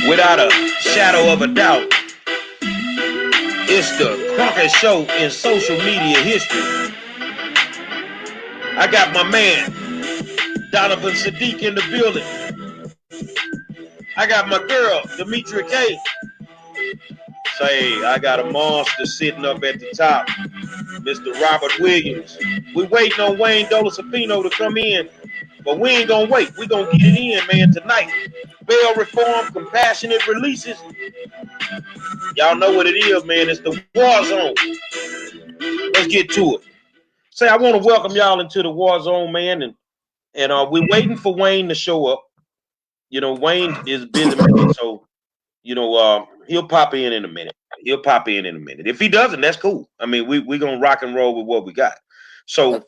Without a shadow of a doubt, it's the Crockett Show in social media history. I got my man, Donovan Saadiq in the building. I got my girl, Demetria K. Say, I got a monster sitting up at the top, Mr. Robert Williams. We waiting on Wayne Dolecifino to come in, but we ain't gonna wait. We gonna get it in, man, tonight. Bail reform, compassionate releases. Y'all know what it is, man. It's the war zone. Let's get to it. Say, I want to welcome y'all into the war zone, man, and we're waiting for Wayne to show up. You know, Wayne is busy, man, so he'll pop in a minute. He'll pop in a minute. If he doesn't, that's cool. I mean, we're gonna rock and roll with what we got. So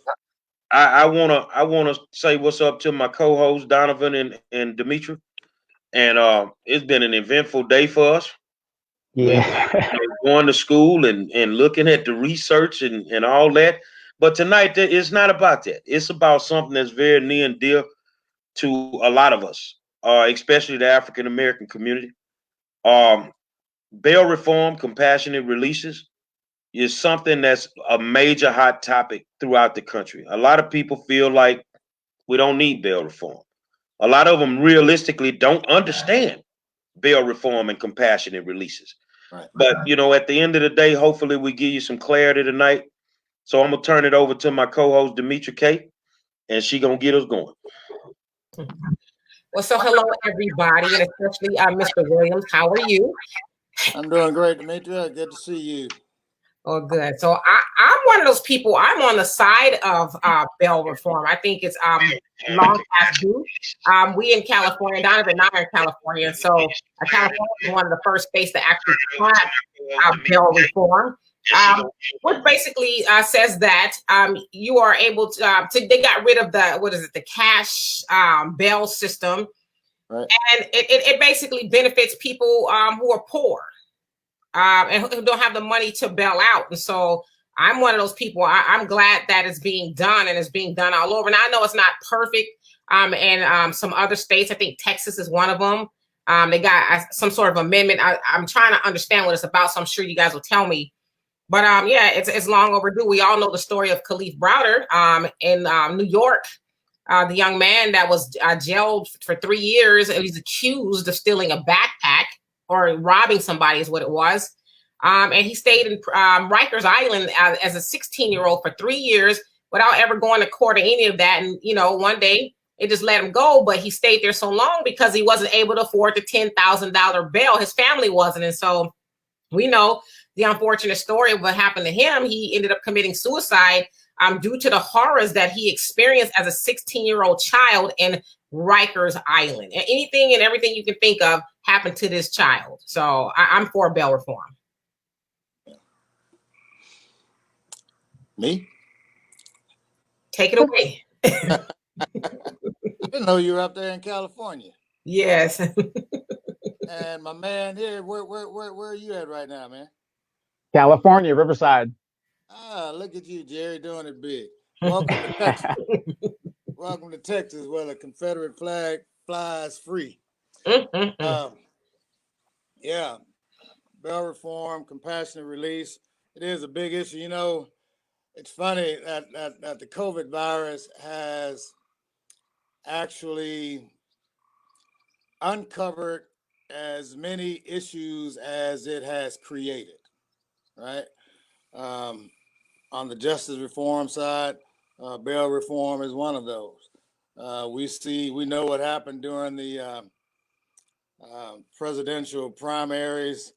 I wanna say what's up to my co-hosts Donovan and Demetri. And it's been an eventful day for us. Yeah. Going to school and looking at the research and all that. But tonight it's not about that. It's about something that's very near and dear to a lot of us, especially the African American community. Um, Bail reform, compassionate releases is something that's a major hot topic throughout the country. A lot of people feel like we don't need bail reform. A lot of them realistically don't understand bail reform and compassionate releases. Right. But at the end of the day, hopefully we give you some clarity tonight. So I'm gonna turn it over to my co-host Demetri K, and she gonna get us going. Well, so hello everybody, and especially Mr. Williams. How are you? I'm doing great, Demetria. Good to see you. Oh, good. So I'm one of those people. I'm on the side of bail reform. I think it's long past due. We in California, Donovan and I are in California, so California is one of the first states to actually pass bail reform. Which basically says that you are able to. They got rid of the cash bail system, right? And it basically benefits people who are poor. And who don't have the money to bail out. And so I'm one of those people. I'm glad that it's being done, and it's being done all over. And I know it's not perfect. And some other states, I think Texas is one of them. They got some sort of amendment. I'm trying to understand what it's about, so I'm sure you guys will tell me. But yeah, it's long overdue. We all know the story of Khalif Browder in New York. The young man that was jailed for 3 years, and he's accused of stealing a backpack or robbing somebody is what it was. And he stayed in Rikers Island as a 16-year-old for 3 years without ever going to court or any of that. And, one day it just let him go, but he stayed there so long because he wasn't able to afford the $10,000 bail. His family wasn't. And so we know the unfortunate story of what happened to him. He ended up committing suicide due to the horrors that he experienced as a 16-year-old child in Rikers Island. And anything and everything you can think of happened to this child. So I'm for bail reform. Me? Take it away. I didn't know you were up there in California. Yes. And my man here, where are you at right now, man? California, Riverside. Ah, look at you, Jerry, doing it big. Welcome to Texas. Welcome to Texas, where the Confederate flag flies free. Yeah, bail reform, compassionate release. It is a big issue. It's funny that the COVID virus has actually uncovered as many issues as it has created, right? On the justice reform side, bail reform is one of those. We know what happened during the presidential primaries.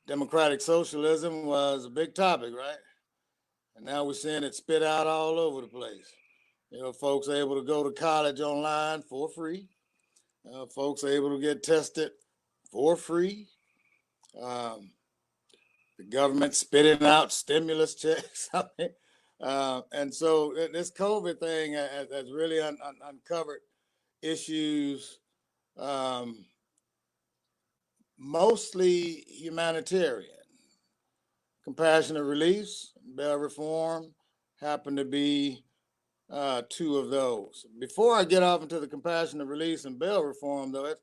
Democratic socialism was a big topic, right? And now we're seeing it spit out all over the place. Folks are able to go to college online for free. Folks are able to get tested for free. The government spitting out stimulus checks. And so this COVID thing has really uncovered issues, mostly humanitarian. Compassionate release, bail reform happen to be two of those. Before I get off into the compassionate release and bail reform, though,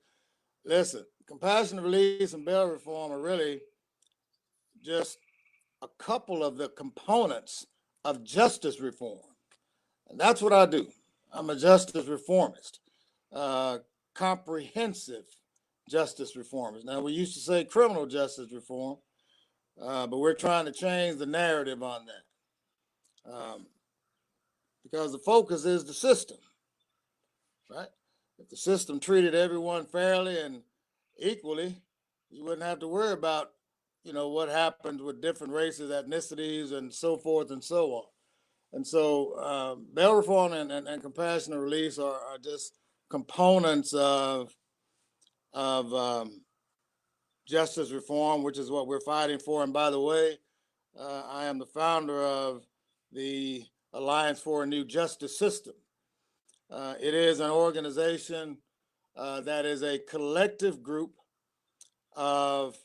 Listen, compassionate release and bail reform are really just a couple of the components of justice reform. And that's what I do. I'm a justice reformist, comprehensive justice reformist. Now, we used to say criminal justice reform, but we're trying to change the narrative on that, because the focus is the system, right? If the system treated everyone fairly and equally, you wouldn't have to worry about, what happens with different races, ethnicities, and so forth and so on. And so bail reform and compassionate release are just components of justice reform, which is what we're fighting for. And by the way, I am the founder of the Alliance for a New Justice System. It is an organization that is a collective group of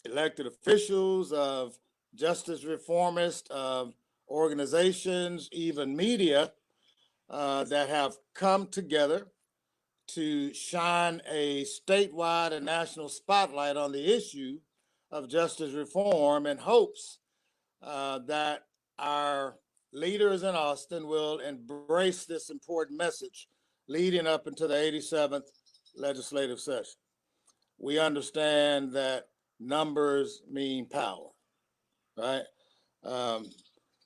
elected officials, of justice reformists, of organizations, even media, that have come together to shine a statewide and national spotlight on the issue of justice reform in hopes that our leaders in Austin will embrace this important message leading up into the 87th legislative session. We understand that numbers mean power, right?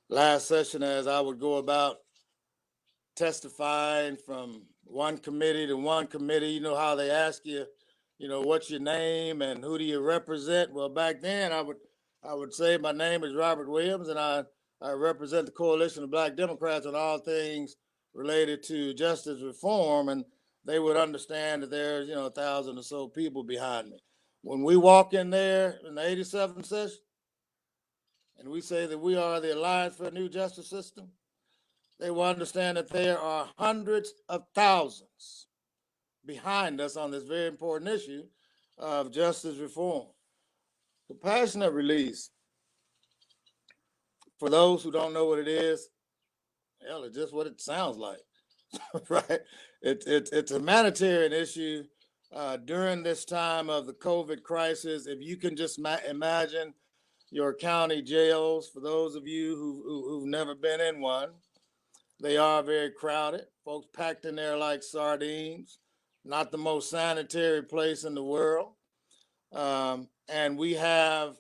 Last session, as I would go about testifying from one committee to one committee, you know how they ask you, what's your name and who do you represent? Well, back then I would say my name is Robert Williams, and I represent the Coalition of Black Democrats on all things related to justice reform, and they would understand that there's 1,000 or so people behind me. When we walk in there in the 87th session and we say that we are the Alliance for a New Justice System, they will understand that there are hundreds of thousands behind us on this very important issue of justice reform. Compassionate release, for those who don't know what it is, hell, it's just what it sounds like, right? It's a humanitarian issue during this time of the COVID crisis. If you can just imagine your county jails, for those of you who've never been in one, they are very crowded, folks packed in there like sardines, not the most sanitary place in the world. And we have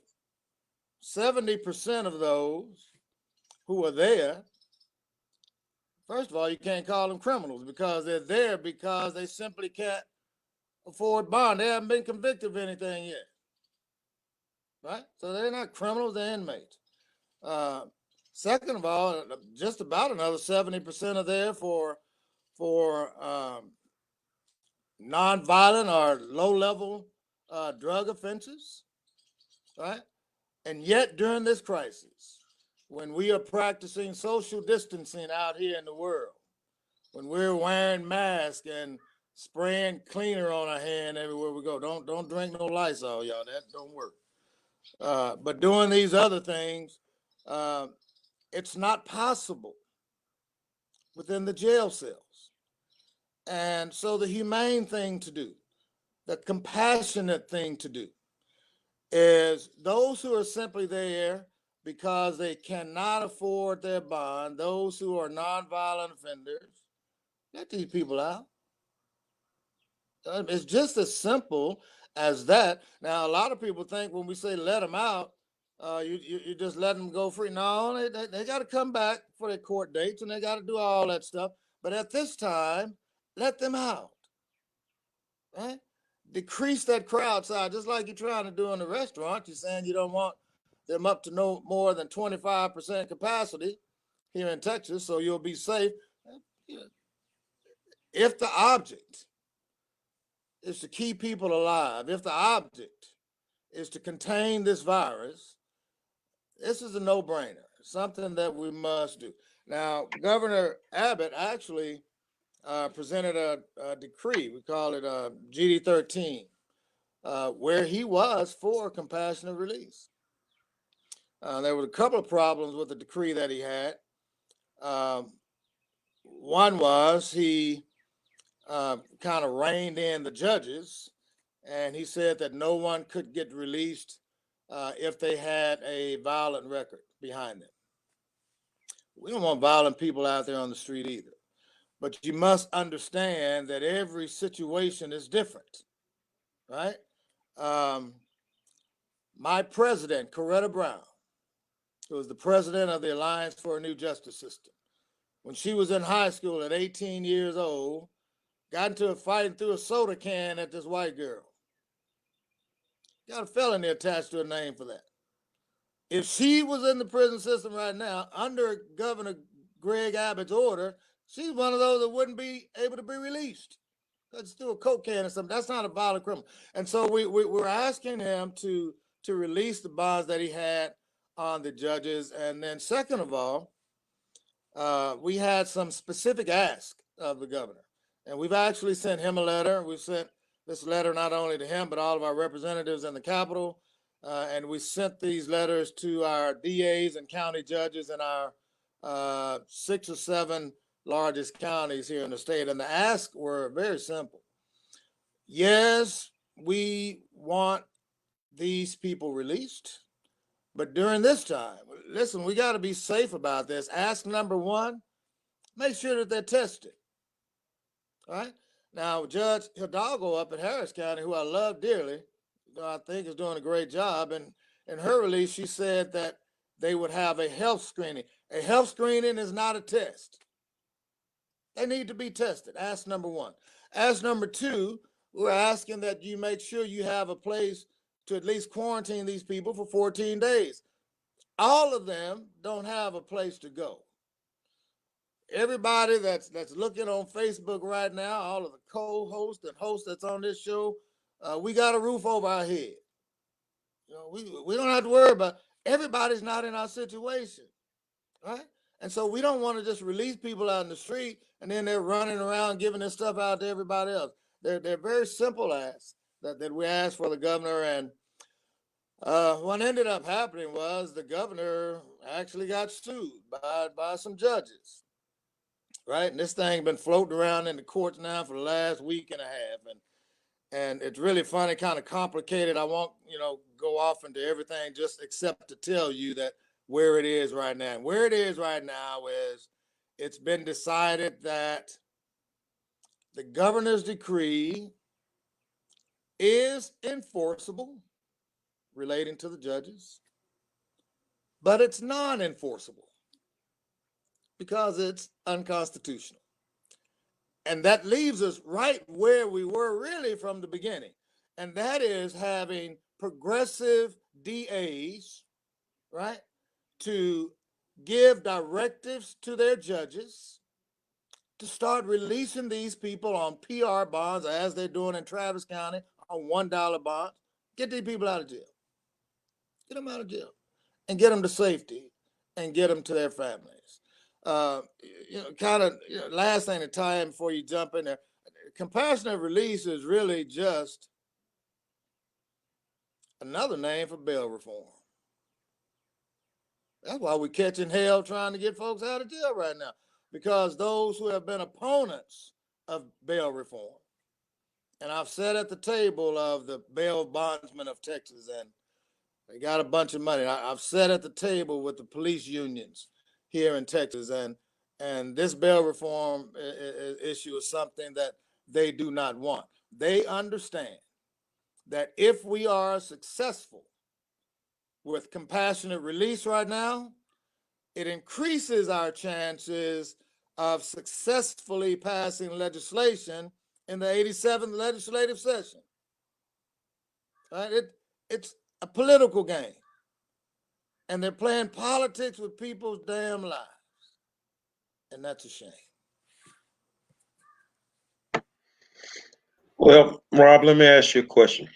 70% of those who are there. First of all, you can't call them criminals because they're there because they simply can't afford bond. They haven't been convicted of anything yet, right? So they're not criminals, they're inmates. Second of all, just about another 70% are there for nonviolent or low-level drug offenses, right? And yet during this crisis, when we are practicing social distancing out here in the world, when we're wearing masks and spraying cleaner on our hand everywhere we go, don't drink no Lysol, y'all. That don't work. But doing these other things, it's not possible within the jail cells. And so the humane thing to do, the compassionate thing to do, is those who are simply there because they cannot afford their bond, those who are nonviolent offenders, let these people out. It's just as simple as that. Now, a lot of people think when we say let them out, you just let them go free. No, they got to come back for their court dates and they got to do all that stuff. But at this time, let them out, right? Decrease that crowd size, just like you're trying to do in the restaurant. You're saying you don't want them up to no more than 25% capacity here in Texas, so you'll be safe. If the object is to keep people alive, if the object is to contain this virus, this is a no-brainer, something that we must do. Now, Governor Abbott actually presented a decree, we call it GD 13, where he was for compassionate release. There were a couple of problems with the decree that he had. One was he kind of reined in the judges, and he said that no one could get released if they had a violent record behind them. We don't want violent people out there on the street either. But you must understand that every situation is different, right? My president, Coretta Brown, who was the president of the Alliance for a New Justice System, when she was in high school at 18 years old, got into a fight and threw a soda can at this white girl. Got a felony attached to her name for that. If she was in the prison system right now, under Governor Greg Abbott's order, she's one of those that wouldn't be able to be released. Let's do a coke can or something. That's not a violent criminal. And so we're asking him to release the bonds that he had on the judges. And then second of all, we had some specific ask of the governor. And we've actually sent him a letter. We've sent this letter not only to him, but all of our representatives in the Capitol. And we sent these letters to our DAs and county judges in our 6 or 7 largest counties here in the state. And the asks were very simple. Yes, we want these people released, but during this time, listen, we got to be safe about this. Ask number 1, make sure that they're tested. All right. Now, Judge Hidalgo up in Harris County, who I love dearly, I think is doing a great job. And in her release, she said that they would have a health screening. A health screening is not a test. They need to be tested. Ask number 1. Ask number 2, we're asking that you make sure you have a place to at least quarantine these people for 14 days. All of them don't have a place to go. Everybody that's looking on Facebook right now, all of the co-hosts and hosts that's on this show, we got a roof over our head. You know, we don't have to worry about, everybody's not in our situation, right? And so we don't want to just release people out in the street and then they're running around giving this stuff out to everybody else. They're very simple asks that we asked for the governor. And what ended up happening was the governor actually got sued by some judges, right? And this thing been floating around in the courts now for the last week and a half. And it's really funny, kind of complicated. I won't, go off into everything just except to tell you that where it is right now. And where it is right now is it's been decided that the governor's decree is enforceable relating to the judges, but it's non-enforceable because it's unconstitutional. And that leaves us right where we were really from the beginning. And that is having progressive DAs, right, to give directives to their judges to start releasing these people on PR bonds, as they're doing in Travis County, on $1 bonds. Get these people out of jail. Get them out of jail and get them to safety and get them to their families. Last thing to tie in before you jump in there, compassionate release is really just another name for bail reform. That's why we're catching hell trying to get folks out of jail right now, because those who have been opponents of bail reform, and I've sat at the table of the bail bondsmen of Texas, and they got a bunch of money. I've sat at the table with the police unions here in Texas, and this bail reform issue is something that they do not want. They understand that if we are successful with compassionate release right now, it increases our chances of successfully passing legislation in the 87th legislative session. Right? It's a political game, and they're playing politics with people's damn lives, and that's a shame. Well, Rob, let me ask you a question.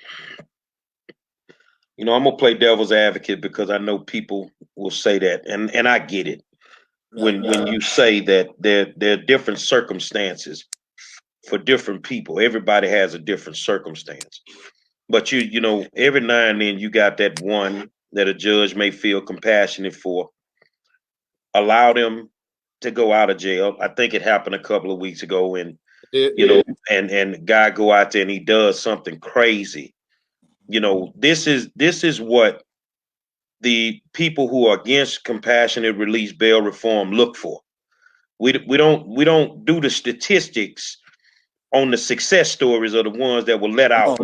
I'm gonna play devil's advocate because I know people will say that, and I get it. When you say that there are different circumstances for different people, everybody has a different circumstance. But every now and then you got that one that a judge may feel compassionate for, allow them to go out of jail. I think it happened a couple of weeks ago, and you know, and guy go out there and he does something crazy. You know, this is what the people who are against compassionate release bail reform look for. We don't do the statistics on the success stories of the ones that were let out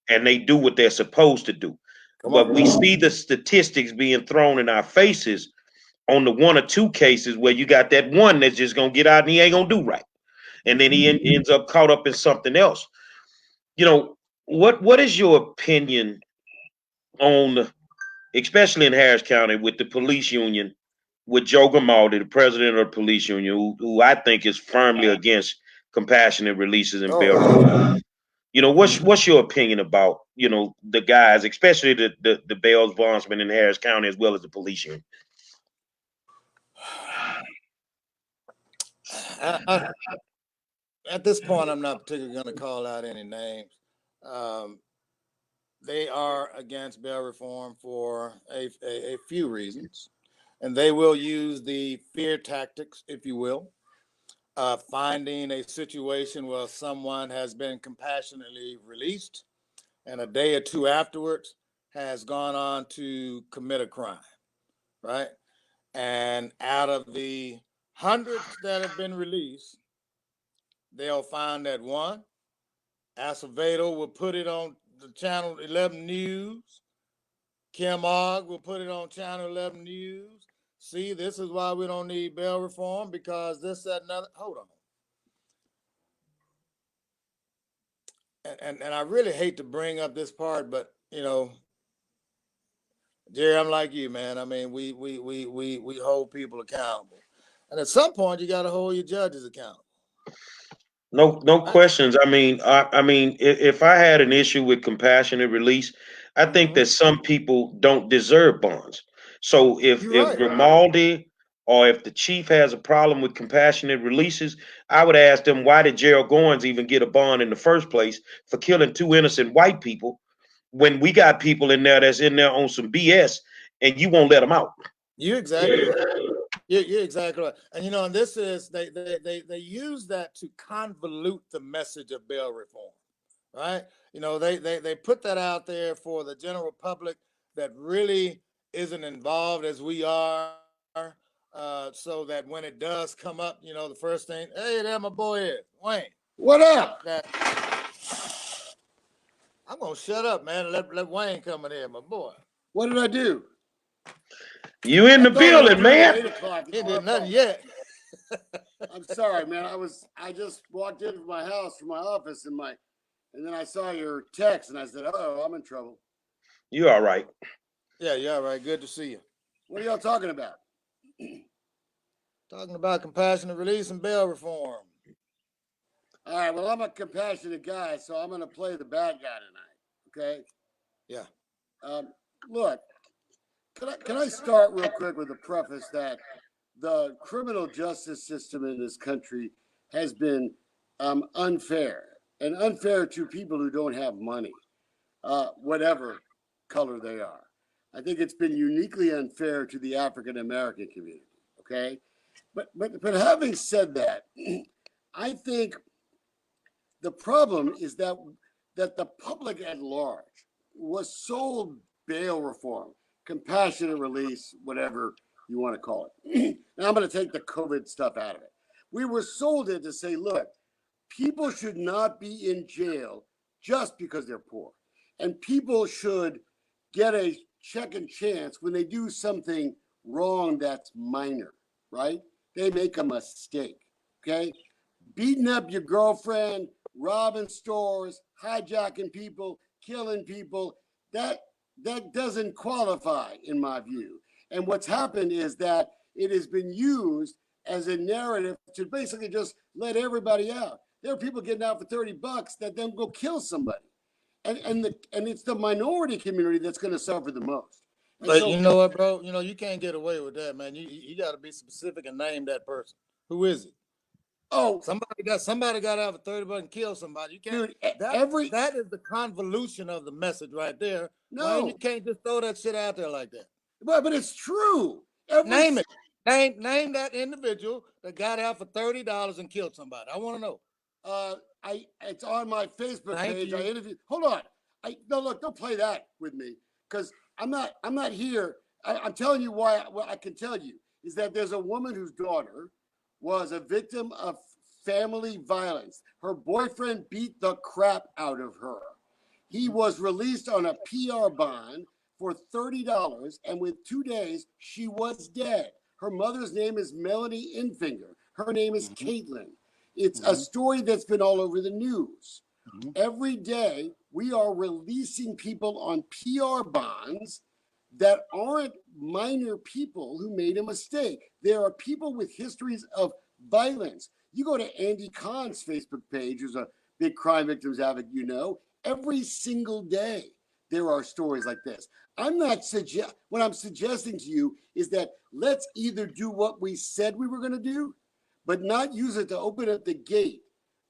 and they do what they're supposed to do. But we see the statistics being thrown in our faces on the one or two cases where you got that one that's just gonna get out and he ain't gonna do right, and then he ends up caught up in something else. You know, what is your opinion on, especially in Harris County, with the police union, with Joe Grimaldi, the president of the police union, who I think is firmly against compassionate releases and bail reform. You know, what's your opinion about, you know, the guys, especially the bail bondsmen in Harris County as well as the police union? At this point, I'm not particularly going to call out any names. They are against bail reform for a few reasons, and they will use the fear tactics, if you will, finding a situation where someone has been compassionately released and a day or two afterwards has gone on to commit a crime, right? And out of the hundreds that have been released, they'll find that one, Acevedo will put it on the Channel 11 News. Kim Ogg will put it on Channel 11 News. See, this is why we don't need bail reform, because this, that, and other. Hold on. And I really hate to bring up this part, but, you know, Jerry, I'm like you, man. I mean, we hold people accountable. And at some point, you got to hold your judges accountable. No questions. I mean, if I had an issue with compassionate release, I think that some people don't deserve bonds. So if Grimaldi or if the chief has a problem with compassionate releases, I would ask them, why did Gerald Goins even get a bond in the first place for killing two innocent white people when we got people in there that's in there on some BS and you won't let them out? You're exactly right. You're exactly right. And you know, and this is they use that to convolute the message of bail reform, right? You know, they put that out there for the general public that really isn't involved as we are, so that when it does come up, you know, the first thing, hey, there my boy is Wayne. What up? I'm gonna shut up, man, and let Wayne come in here, my boy. What did I do? You in the building, man. 8 o'clock. He did nothing yet. I'm sorry, man. I just walked into my house from my office and then I saw your text and I said, "Oh, I'm in trouble." You all right? Yeah, you're all right. Good to see you. What are y'all talking about? Talking about compassionate release and bail reform. All right. Well, I'm a compassionate guy, so I'm going to play the bad guy tonight. Okay. Yeah. Look, can I start real quick with a preface that the criminal justice system in this country has been unfair to people who don't have money, whatever color they are. I think it's been uniquely unfair to the African American community. Okay, but having said that, I think the problem is that the public at large was sold bail reform, compassionate release, whatever you want to call it. And I'm going to take the COVID stuff out of it. We were sold it to say, look, people should not be in jail just because they're poor. And people should get a second chance when they do something wrong that's minor, right? They make a mistake, okay? Beating up your girlfriend, robbing stores, hijacking people, killing people, that doesn't qualify in my view. And what's happened is that it has been used as a narrative to basically just let everybody out. There are people getting out for $30 that then go kill somebody. And it's the minority community that's going to suffer the most. And but so, you know what, bro? You know, you can't get away with that, man. You got to be specific and name that person. Who is it? Oh, somebody got out for $30 and killed somebody. You can't. Dude, that is the convolution of the message right there. No, man, you can't just throw that shit out there like that. But it's true. Name it. Name that individual that got out for $30 and killed somebody. I want to know. It's on my Facebook Thank page. you. I interviewed. Hold on. No, look, don't play that with me because I'm not here. I'm telling you why. What I can tell you is that there's a woman whose daughter was a victim of family violence. Her boyfriend beat the crap out of her. He was released on a PR bond for $30, and with 2 days, she was dead. Her mother's name is Melanie Infinger. Her name is Caitlin. It's a story that's been all over the news. Every day, we are releasing people on PR bonds that aren't minor people who made a mistake. There are people with histories of violence. You go to Andy Kahn's Facebook page, who's a big crime victims advocate, every single day there are stories like this. What I'm suggesting to you is that let's either do what we said we were going to do, but not use it to open up the gate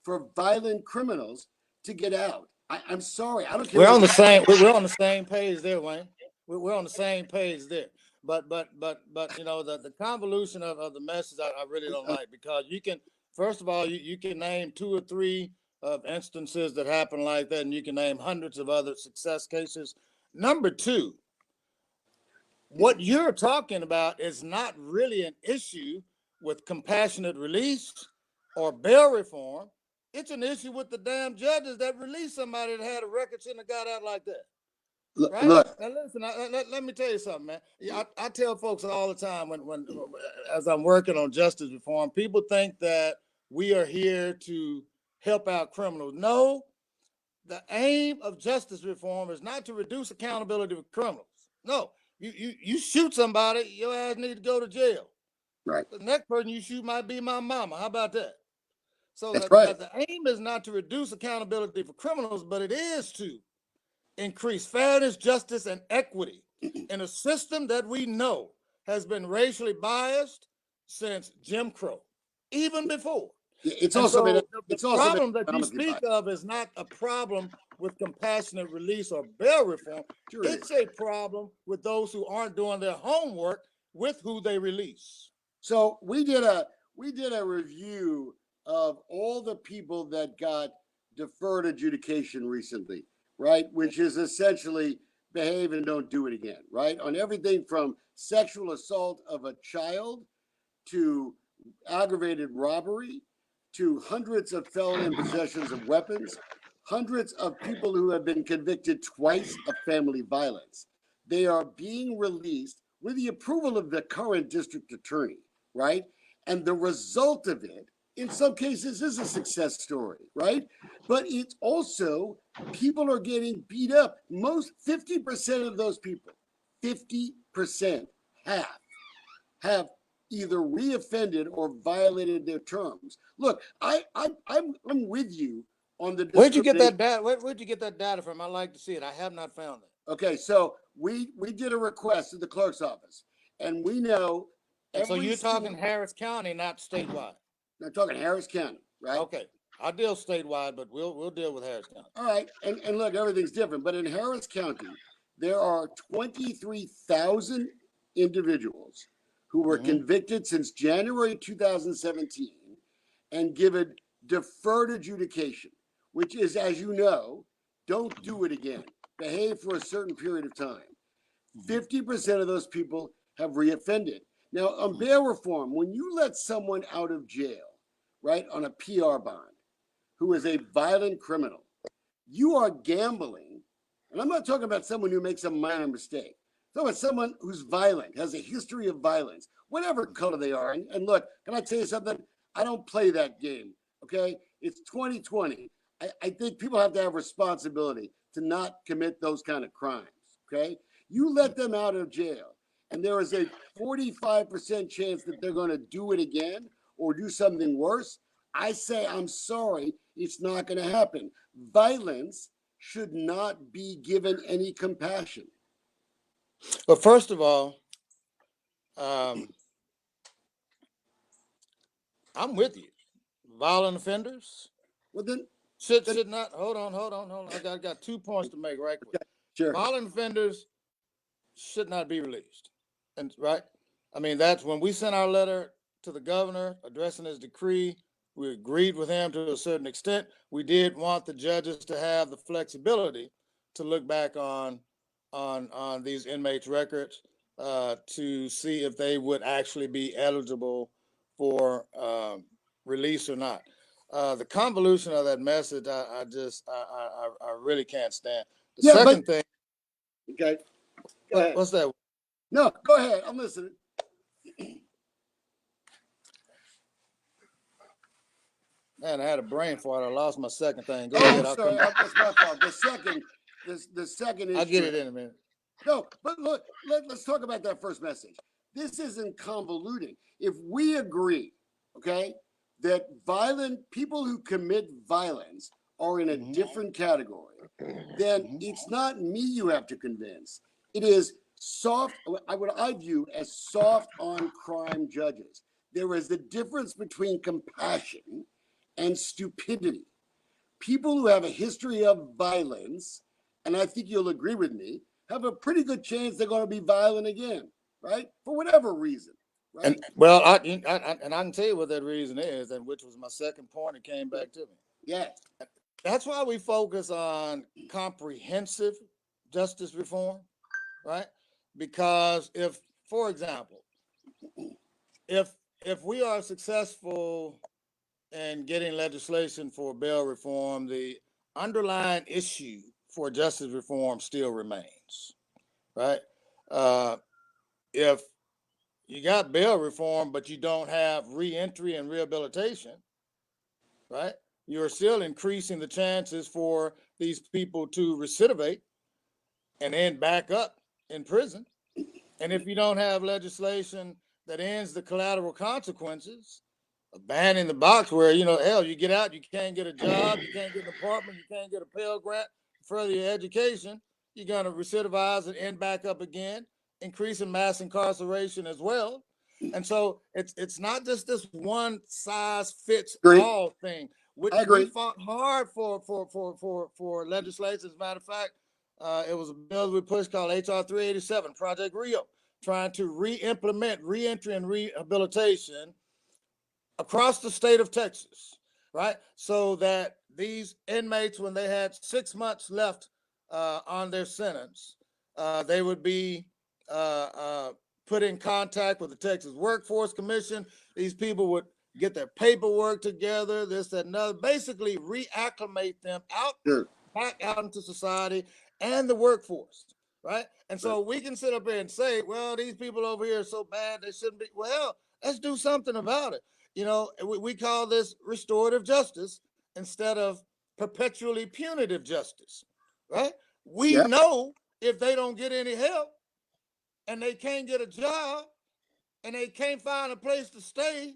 for violent criminals to get out. I'm sorry. I don't care. We're on the same. We're on the same page there, Wayne. We're on the same page there. But the convolution of the message I really don't like, because you can, first of all, you can name 2 or 3 of instances that happen like that, and you can name hundreds of other success cases. Number 2, what you're talking about is not really an issue with compassionate release or bail reform. It's an issue with the damn judges that released somebody that had a record, shouldn't have got out like that. Right? Look. Now listen, let me tell you something, man. I tell folks all the time when as I'm working on justice reform, people think that we are here to help out criminals. No, the aim of justice reform is not to reduce accountability for criminals. No, you shoot somebody, your ass need to go to jail. Right. The next person you shoot might be my mama. How about that? So That's right. the aim is not to reduce accountability for criminals, but it is to increase fairness, justice, and equity in a system that we know has been racially biased since Jim Crow, even before. It's also been the problem that you speak of is not a problem with compassionate release or bail reform. Sure it's a problem with those who aren't doing their homework with who they release. So we did a review of all the people that got deferred adjudication recently, right? Which is essentially behave and don't do it again, right? On everything from sexual assault of a child to aggravated robbery to hundreds of felony possessions of weapons, hundreds of people who have been convicted twice of family violence. They are being released with the approval of the current district attorney, right? And the result of it, in some cases, is a success story, right? But it's also, people are getting beat up. 50% of those people, 50% have either reoffended or violated their terms. Look, I'm with you on the. Where'd you get that data? Where'd you get that data from? I'd like to see it. I have not found it. Okay, so we did a request to the clerk's office, and we know. So you're talking Harris County, not statewide. I'm talking Harris County, right? Okay, I deal statewide, but we'll deal with Harris County. All right, and look, everything's different, but in Harris County, there are 23,000 individuals who were convicted since January 2017 and given deferred adjudication, which is, as you know, don't do it again. Behave for a certain period of time. 50% of those people have reoffended. Now, on bail reform, when you let someone out of jail, right, on a PR bond, who is a violent criminal, you are gambling. And I'm not talking about someone who makes a minor mistake. I'm talking about someone who's violent, has a history of violence, whatever color they are. And look, can I tell you something? I don't play that game, okay? It's 2020. I think people have to have responsibility to not commit those kind of crimes, okay? You let them out of jail, and there is a 45% chance that they're going to do it again or do something worse. I say, I'm sorry, it's not going to happen. Violence should not be given any compassion. But first of all, I'm with you. Violent offenders should not. Hold on. I got 2 points to make right quick. Sure. Violent offenders should not be released, and right. I mean, that's when we sent our letter to the governor addressing his decree. We agreed with him to a certain extent. We did want the judges to have the flexibility to look back on these inmates' records to see if they would actually be eligible for release or not. The convolution of that message, I really can't stand. The second thing. Okay. Go ahead. What's that? No, go ahead. I'm listening. Man, I had a brain fart. I lost my second thing. Go Oh, ahead. I'm sorry. That's my fault. The second is. I'll get it in a minute. No, but look, let's talk about that first message. This isn't convoluting. If we agree, okay, that violent people who commit violence are in a different category, then it's not me you have to convince. It is soft, what I view as soft on crime judges. There is a difference between compassion and stupidity. People who have a history of violence, and I think you'll agree with me, have a pretty good chance they're going to be violent again, right? For whatever reason, right? And well, I can tell you what that reason is, and which was my second point. It came back to me. Yeah. That's why we focus on comprehensive justice reform, right? Because if, for example, if we are successful in getting legislation for bail reform, the underlying issue for justice reform still remains, right? If you got bail reform, but you don't have reentry and rehabilitation, right? You're still increasing the chances for these people to recidivate and end back up in prison. And if you don't have legislation that ends the collateral consequences, banning the box where, hell, you get out, you can't get a job, you can't get an apartment, you can't get a Pell Grant, further your education, you're going to recidivize and end back up again, increasing mass incarceration as well. And so it's not just this one size fits all thing. I agree. We fought hard for legislation. As a matter of fact, it was a bill we pushed called HR 387, Project Rio, trying to re-implement reentry and rehabilitation across the state of Texas, right? So that these inmates, when they had 6 months left on their sentence, they would be put in contact with the Texas Workforce Commission. These people would get their paperwork together, this, that, and other, basically reacclimate them back out into society and the workforce, right? And so we can sit up here and say, well, these people over here are so bad, they shouldn't be. Well, let's do something about it. We call this restorative justice instead of perpetually punitive justice, right? We know if they don't get any help and they can't get a job and they can't find a place to stay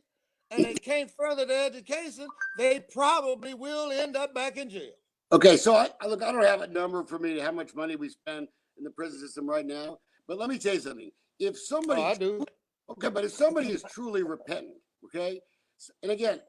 and they can't further their education, they probably will end up back in jail. Okay, so I don't have a number for me to how much money we spend in the prison system right now, but let me tell you something. If somebody, I do. Okay, but if somebody is truly repentant, okay, and again,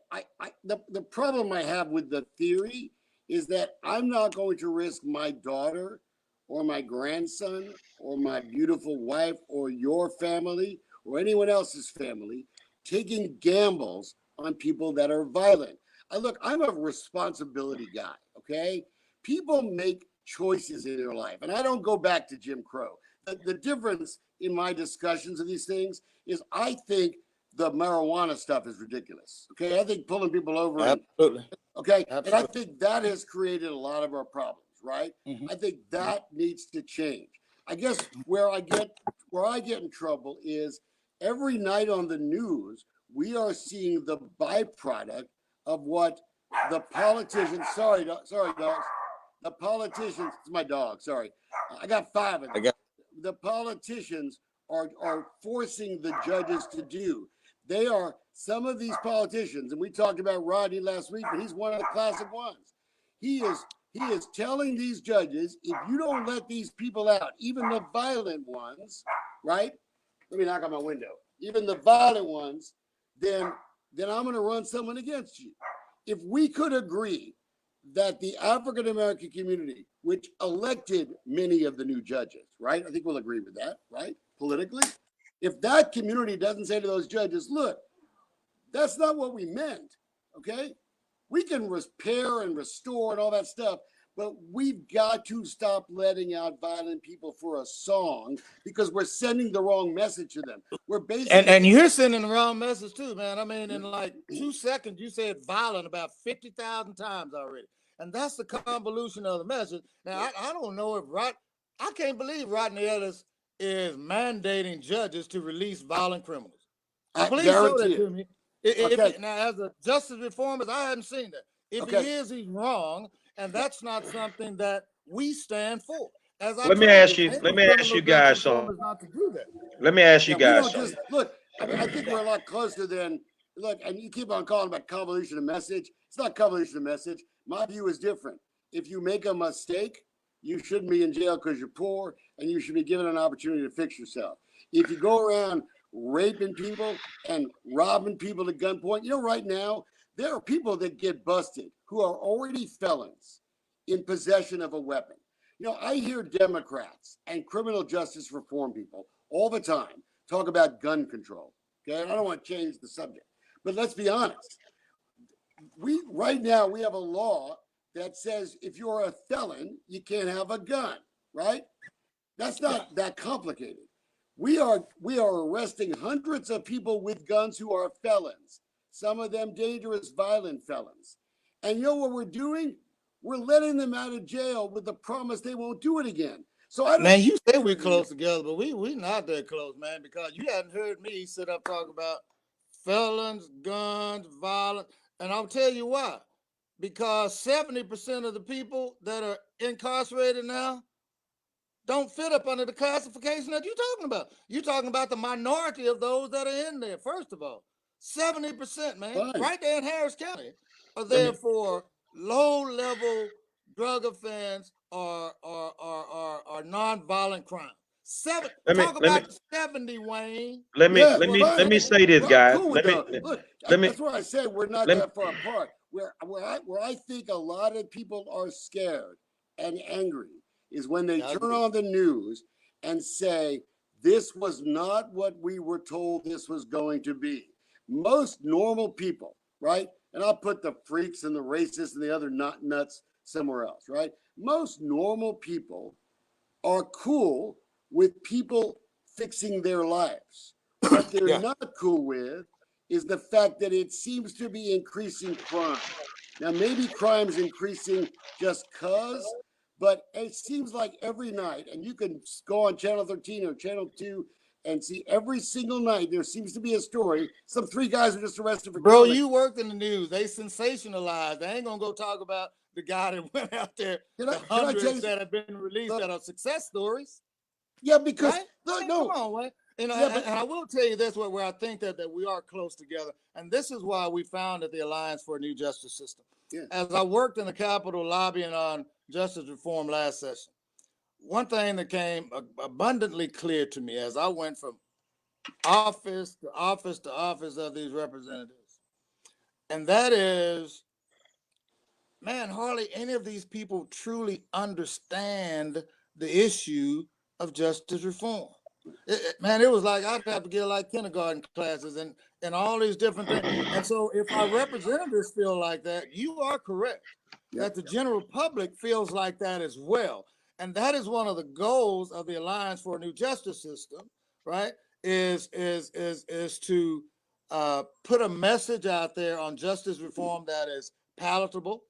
the problem I have with the theory is that I'm not going to risk my daughter or my grandson or my beautiful wife or your family or anyone else's family taking gambles on people that are violent. Look, I'm a responsibility guy, okay? People make choices in their life, and I don't go back to Jim Crow. The difference in my discussions of these things is I think the marijuana stuff is ridiculous, okay? I think pulling people over. Absolutely. Okay, Absolutely. and I think that has created a lot of our problems, right? Mm-hmm. I think that needs to change. I guess where I get in trouble is every night on the news, we are seeing the byproduct of what the politicians, sorry dogs, the politicians, it's my dog, sorry. I got 5 of them. The politicians are forcing the judges to do. They are, some of these politicians, and we talked about Rodney last week, but he's one of the classic ones. He is telling these judges, if you don't let these people out, even the violent ones, right? Let me knock on my window. Even the violent ones, then I'm going to run someone against you. If we could agree that the African American community, which elected many of the new judges, right? I think we'll agree with that, right? Politically. If that community doesn't say to those judges, look, that's not what we meant. okay? We can repair and restore and all that stuff, but we've got to stop letting out violent people for a song because we're sending the wrong message to them. We're basically and you're sending the wrong message too, man. I mean, in like 2 seconds, you said violent about 50,000 times already, and that's the convolution of the message. Now, I don't know if I can't believe Rodney Ellis is mandating judges to release violent criminals. Please show that to me. Now, as a justice reformist, I hadn't seen that. If he is, he's wrong, and that's not something that we stand for. Let me ask you guys something. Not to do that. Let me ask you guys we don't something. look. I think we're a lot closer than look. And you keep on calling about convolution of message. It's not convolution of message. My view is different. If you make a mistake, you shouldn't be in jail because you're poor, and you should be given an opportunity to fix yourself. If you go around raping people and robbing people at gunpoint, right now there are people that get busted who are already felons in possession of a weapon. I hear Democrats and criminal justice reform people all the time talk about gun control. Okay, and I don't want to change the subject, but let's be honest. Right now we have a law that says if you're a felon, you can't have a gun, right? That's not that complicated. We are arresting hundreds of people with guns who are felons, some of them dangerous, violent felons. And you know what we're doing? We're letting them out of jail with the promise they won't do it again. So man, you say we're close together, but we not that close, man, because you hadn't heard me sit up talk about felons, guns, violence, and I'll tell you why. Because 70% of the people that are incarcerated now don't fit up under the classification that you're talking about. You're talking about the minority of those that are in there. First of all, 70%, man, right there in Harris County, are there for low-level drug offense or non-violent crime. Talk about 70, Wayne. Let me say this, guys. That's what I said. We're not that far apart. Where I think a lot of people are scared and angry is when they turn on the news and say, this was not what we were told this was going to be. Most normal people, right? And I'll put the freaks and the racists and the other nuts somewhere else, right? Most normal people are cool with people fixing their lives. What they're not cool with is the fact that it seems to be increasing crime. Now, maybe crime is increasing just because, but it seems like every night, and you can go on Channel 13 or Channel 2 and see every single night, there seems to be a story. Some 3 guys were just arrested for Bro, you worked in the news. They sensationalized. They ain't going to go talk about the guy that went out there, hundreds that have been released that are success stories. Yeah, because come on, man. And I will tell you this, where I think that we are close together. And this is why we founded the Alliance for a New Justice System. Yeah. As I worked in the Capitol lobbying on justice reform last session, one thing that came abundantly clear to me as I went from office to office to office of these representatives, and that is, man, hardly any of these people truly understand the issue of justice reform. Man, it was like I'd have to get like kindergarten classes and all these different things. And so if our representatives feel like that, you are correct that the general public feels like that as well. And that is one of the goals of the Alliance for a New Justice System, right? Is to put a message out there on justice reform that is palatable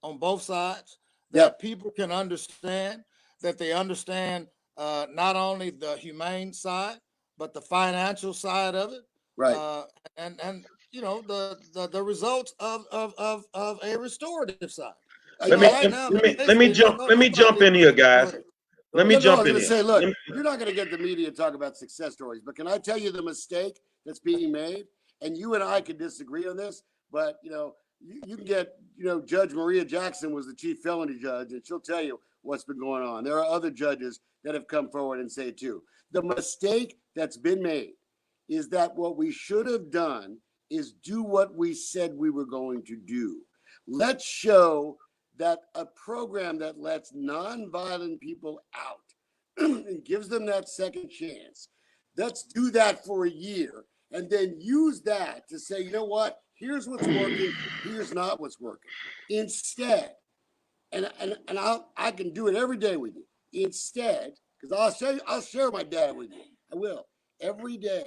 on both sides, that people can understand, that they understand not only the humane side, but the financial side of it, right? And the results of a restorative side. Let me jump in here, guys. Let me jump in here. Say, look, you're not going to get the media to talk about success stories, but can I tell you the mistake that's being made? And you and I can disagree on this, but you can get, Judge Maria Jackson was the chief felony judge, and she'll tell you what's been going on. There are other judges that have come forward and say too. The mistake that's been made is that what we should have done is do what we said we were going to do. Let's show that a program that lets nonviolent people out and gives them that second chance. Let's do that for a year and then use that to say, you know what? here's what's working, here's not what's working. Instead, and I can do it every day with you. Instead, because I'll share my data with you. I will. Every day,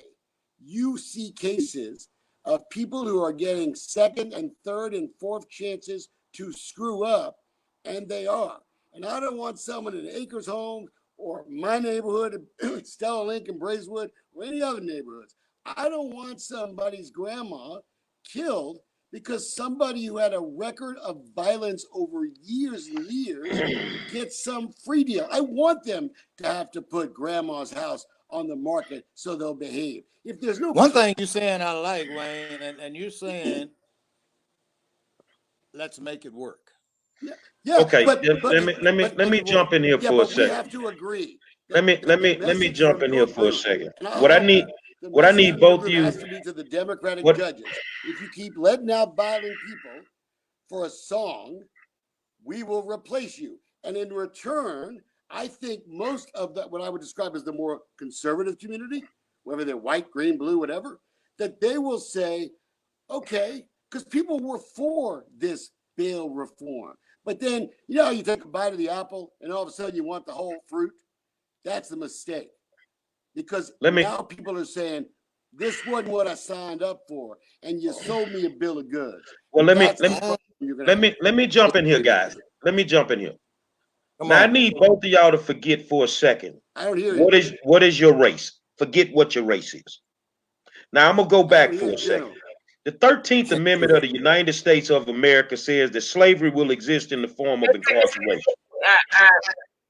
you see cases of people who are getting second and third and fourth chances to screw up, and they are. And I don't want someone in Acres Home or my neighborhood, Stella Lincoln, Braeswood, or any other neighborhoods. I don't want somebody's grandma killed because somebody who had a record of violence over years and years gets some free deal. I want them to have to put grandma's house on the market so they'll behave. If there's no one thing you're saying I like, Wayne, and you're saying let's make it work. Yeah, Okay, but let me jump in here for a second. We have to agree. Let me jump in here for a second. What I need both of you has to be to the Democratic judges. If you keep letting out violent people for a song, we will replace you. And in return, I think most of that, what I would describe as the more conservative community, whether they're white, green, blue, whatever, that they will say, okay, because people were for this bail reform. But then, you know, you take a bite of the apple and all of a sudden you want the whole fruit. That's the mistake. Because now people are saying, this wasn't what I signed up for, and you sold me a bill of goods. Well, let me jump in here, guys. Let me jump in here. Now, I need both of y'all to forget for a second. I don't hear you. What is your race? Forget what your race is. Now, I'm gonna go back for a second. The 13th Amendment of the United States of America says that slavery will exist in the form of incarceration.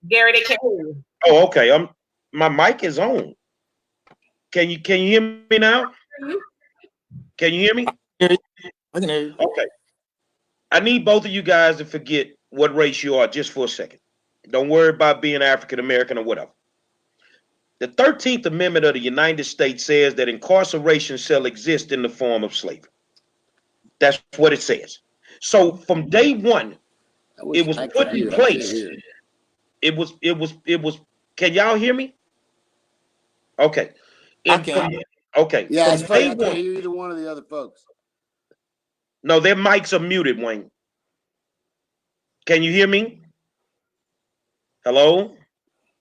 Gary, they can't hear you. Oh, okay. My mic is on. Can you hear me now? Can you hear me? I can hear you. Okay. I need both of you guys to forget what race you are just for a second. Don't worry about being African American or whatever. The 13th Amendment of the United States says that incarceration shall exist in the form of slavery. That's what it says. So from day one, it was put in place. It was. Can y'all hear me? Okay. Okay. Yeah, it's funny. I can't hear either one of the other folks. No, their mics are muted, Wayne. Can you hear me? Hello?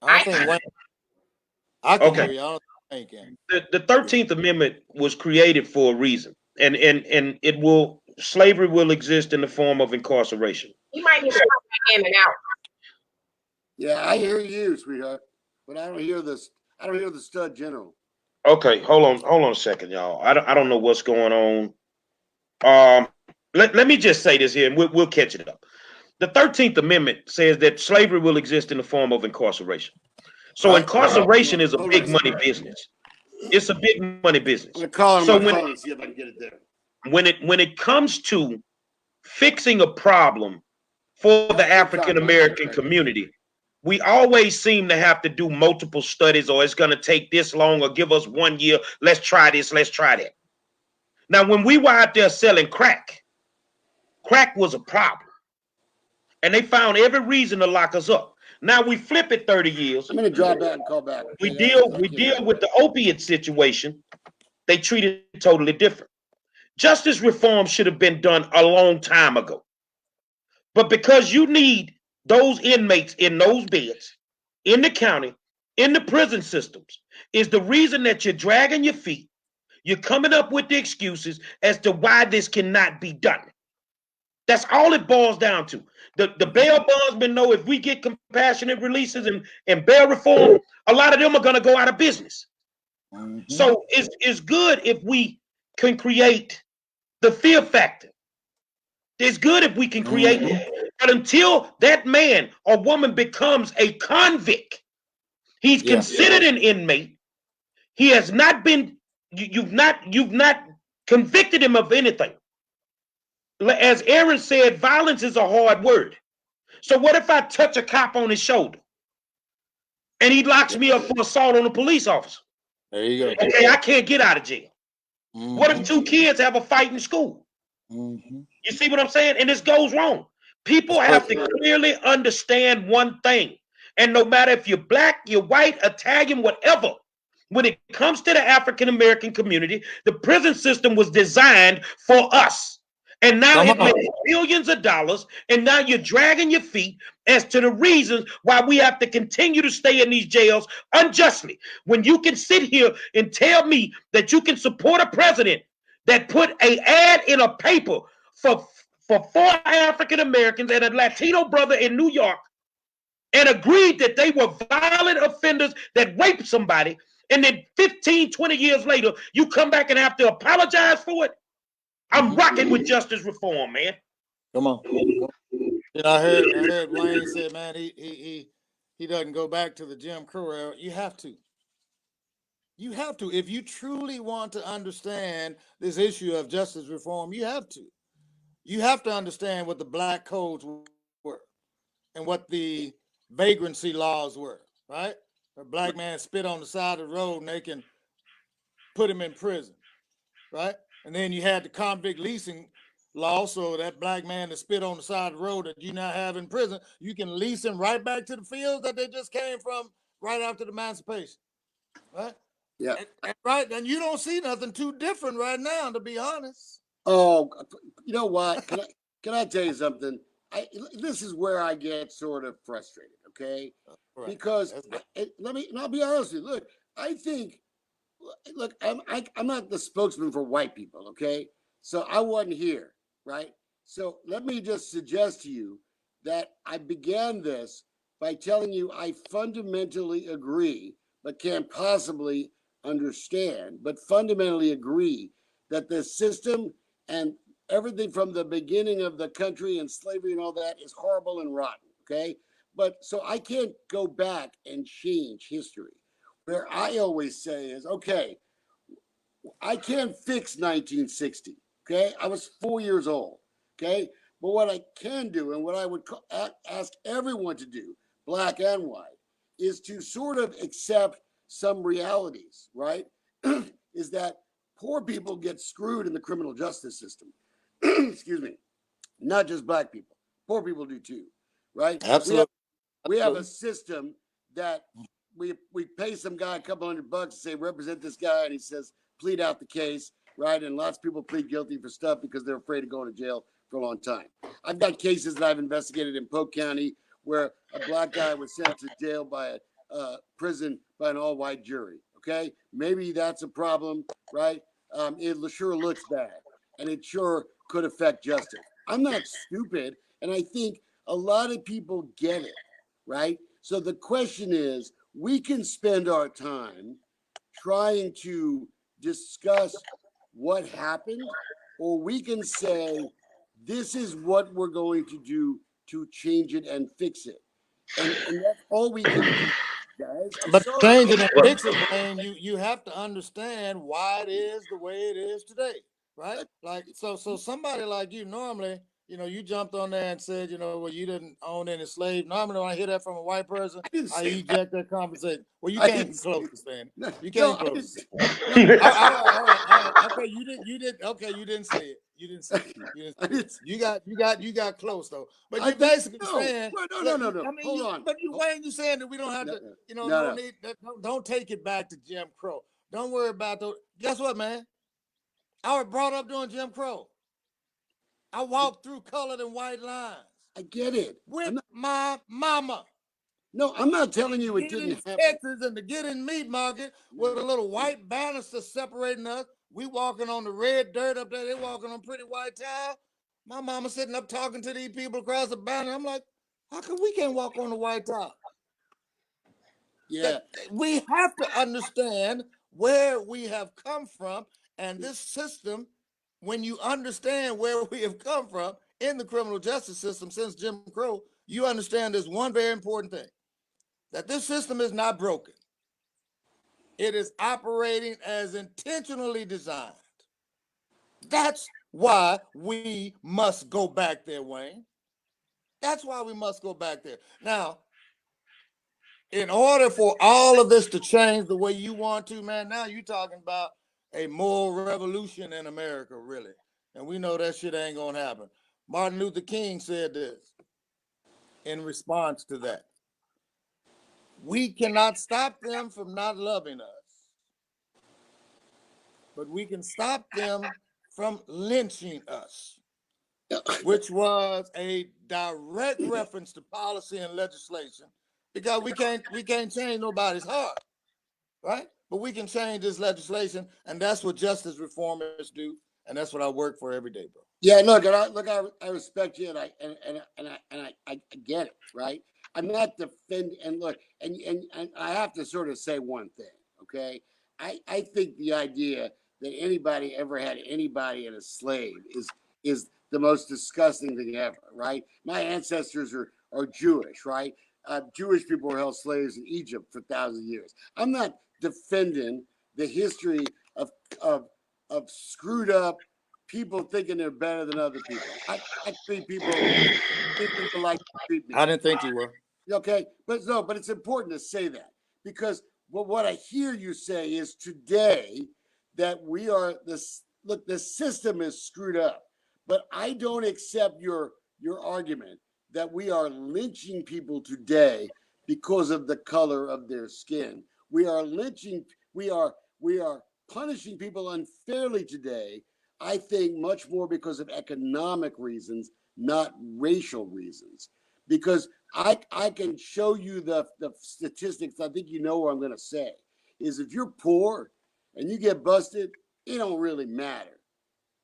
I can hear you. I don't think I can. The 13th Amendment was created for a reason. And slavery will exist in the form of incarceration. You might need to come back in and out. Yeah, I hear you, sweetheart, but I don't hear this. I don't hear the stud general. Okay, hold on a second, y'all. I don't know what's going on. Let me just say this here, and we'll catch it up. The 13th Amendment says that slavery will exist in the form of incarceration. So incarceration is a big money business. It's a big money business. I'm gonna call him and see if I can get it there. When it comes to fixing a problem for the African American community, we always seem to have to do multiple studies, or it's going to take this long, or give us 1 year. Let's try this. Let's try that. Now, when we were out there selling crack was a problem, and they found every reason to lock us up. Now we flip it 30 years. I'm going to drop back and call back. We deal with the opiate situation. They treat it totally different. Justice reform should have been done a long time ago. But because you need those inmates in those beds, in the county, in the prison systems, is the reason that you're dragging your feet. You're coming up with the excuses as to why this cannot be done. That's all it boils down to. The bail bondsmen know if we get compassionate releases and bail reform, a lot of them are going to go out of business. Mm-hmm. So it's good if we can create the fear factor. It's good if we can create it. But until that man or woman becomes a convict, he's considered an inmate. He has not been, you've not convicted him of anything. As Aaron said, violence is a hard word. So what if I touch a cop on his shoulder and he locks me up for assault on a police officer? There you go. Okay, I can't get out of jail. Mm-hmm. What if two kids have a fight in school? Mm-hmm. You see what I'm saying? And this goes wrong. People have to clearly understand one thing. And no matter if you're black, you're white, Italian, whatever, when it comes to the African American community, the prison system was designed for us. And now it makes billions of dollars, and now you're dragging your feet as to the reasons why we have to continue to stay in these jails unjustly. When you can sit here and tell me that you can support a president that put an ad in a paper for 4 African Americans and a Latino brother in New York and agreed that they were violent offenders that raped somebody, and then 15, 20 years later, you come back and have to apologize for it? I'm rocking with justice reform, man. Come on. You know, I heard Wayne say, man, he doesn't go back to the Jim Crow era. You have to. You have to. If you truly want to understand this issue of justice reform, you have to. You have to understand what the black codes were and what the vagrancy laws were, right? A black man spit on the side of the road and they can put him in prison, right? And then you had the convict leasing law, so that black man that spit on the side of the road that you now have in prison, you can lease him right back to the fields that they just came from right after the emancipation, right? Yeah. Right, and you don't see nothing too different right now, to be honest. Oh, you know what? Can I tell you something? This is where I get sort of frustrated, okay? Right. Because I'll be honest with you. Look, I think, look, I'm not the spokesman for white people, okay? So I wasn't here, right? So let me just suggest to you that I began this by telling you I fundamentally agree, but can't possibly understand, but fundamentally agree that the system and everything from the beginning of the country and slavery and all that is horrible and rotten, okay? But so I can't go back and change history. Where I always say is, okay, I can't fix 1960, okay? I was 4 years old, okay? But what I can do, and what I would ask everyone to do, black and white, is to sort of accept some realities, right? Is that poor people get screwed in the criminal justice system. Excuse me. Not just black people. Poor people do too, right? Absolutely. We have a system that we pay some guy a couple $100 to say, represent this guy, and he says, plead out the case, right? And lots of people plead guilty for stuff because they're afraid of going to jail for a long time. I've got cases that I've investigated in Polk County where a black guy was sent to jail by a prison by an all-white jury, okay? Maybe that's a problem, right? It sure looks bad, and it sure could affect justice. I'm not stupid, and I think a lot of people get it, right? So the question is, we can spend our time trying to discuss what happened, or we can say, this is what we're going to do to change it and fix it. And that's all we can do, guys. But change it and fix it, Wayne, you have to understand why it is the way it is today, right? Like, so somebody like you normally, you know, you jumped on there and said, you know, well, you didn't own any slaves. Normally, when I hear that from a white person, I eject that conversation. Well, you came close to saying it. You came close. All right. Okay, you did. Okay, you didn't say it. You didn't say it. You got close though. But you basically saying, no. I mean, Hold on. But Wayne, you saying that we don't have to, you know, don't take it back to Jim Crow. Don't worry about those. Guess what, man? I was brought up doing Jim Crow. I walked through colored and white lines. I get it. With my mama. No, I'm not telling you it didn't happen. Texas and to get in meat market with a little white banister separating us. We walking on the red dirt up there. They walking on pretty white tile. My mama sitting up talking to these people across the boundary. I'm like, how come we can't walk on the white tile? Yeah. We have to understand where we have come from. And this system, when you understand where we have come from in the criminal justice system since Jim Crow, you understand there's one very important thing, that this system is not broken. It is operating as intentionally designed. That's why we must go back there, Wayne. That's why we must go back there. Now, in order for all of this to change the way you want to, man, now you're talking about a moral revolution in America, really. And we know that shit ain't gonna happen. Martin Luther King said this in response to that. We cannot stop them from not loving us, but we can stop them from lynching us, which was a direct reference to policy and legislation, because we can't change nobody's heart, right? But we can change this legislation, and that's what justice reformers do, and that's what I work for every day, bro. Yeah, look, I respect you, and I get it, right? I'm not defending, and look, and I have to sort of say one thing, okay? I think the idea that anybody ever had anybody as a slave is the most disgusting thing ever, right? My ancestors are Jewish, right? Jewish people were held slaves in Egypt for thousands of years. I'm not defending the history of screwed up people thinking they're better than other people. I treat people like treat me. I didn't think you were. Okay, but it's important to say that, because what I hear you say is today that we are this. Look, the system is screwed up, but I don't accept your argument that we are lynching people today because of the color of their skin. We are lynching. We are punishing people unfairly today. I think much more because of economic reasons, not racial reasons. Because I can show you the statistics. I think you know what I'm going to say. Is if you're poor and you get busted, it don't really matter.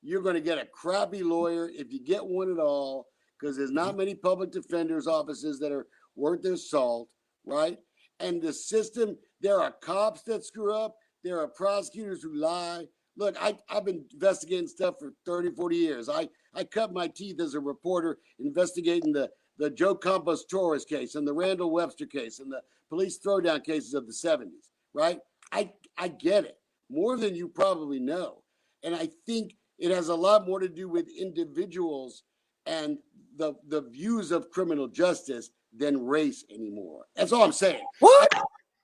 You're going to get a crappy lawyer if you get one at all, because there's not many public defenders offices that are worth their salt, right? And the system, there are cops that screw up. There are prosecutors who lie. Look, I've been investigating stuff for 30, 40 years. I cut my teeth as a reporter investigating the Joe Campos Torres case and the Randall Webster case and the police throwdown cases of the 70s, right? I get it more than you probably know. And I think it has a lot more to do with individuals and the views of criminal justice than race anymore. That's all I'm saying. What?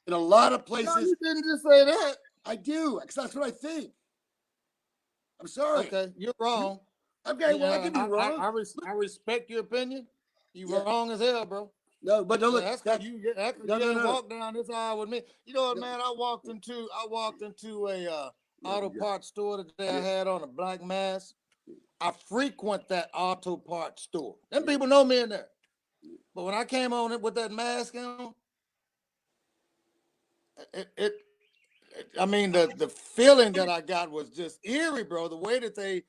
In a lot of places. No, you didn't just say that. I do, because that's what I think. I'm sorry. Okay, you're wrong. Okay, well, I could be wrong. I respect your opinion. You're wrong as hell, bro. No, but no, look, that's because you walk down this aisle with me. You know what, man? I walked into a auto parts store today. I had on a black mask. I frequent that auto parts store. Them people know me in there. But when I came on it with that mask on, I mean, the feeling that I got was just eerie, bro. The way that they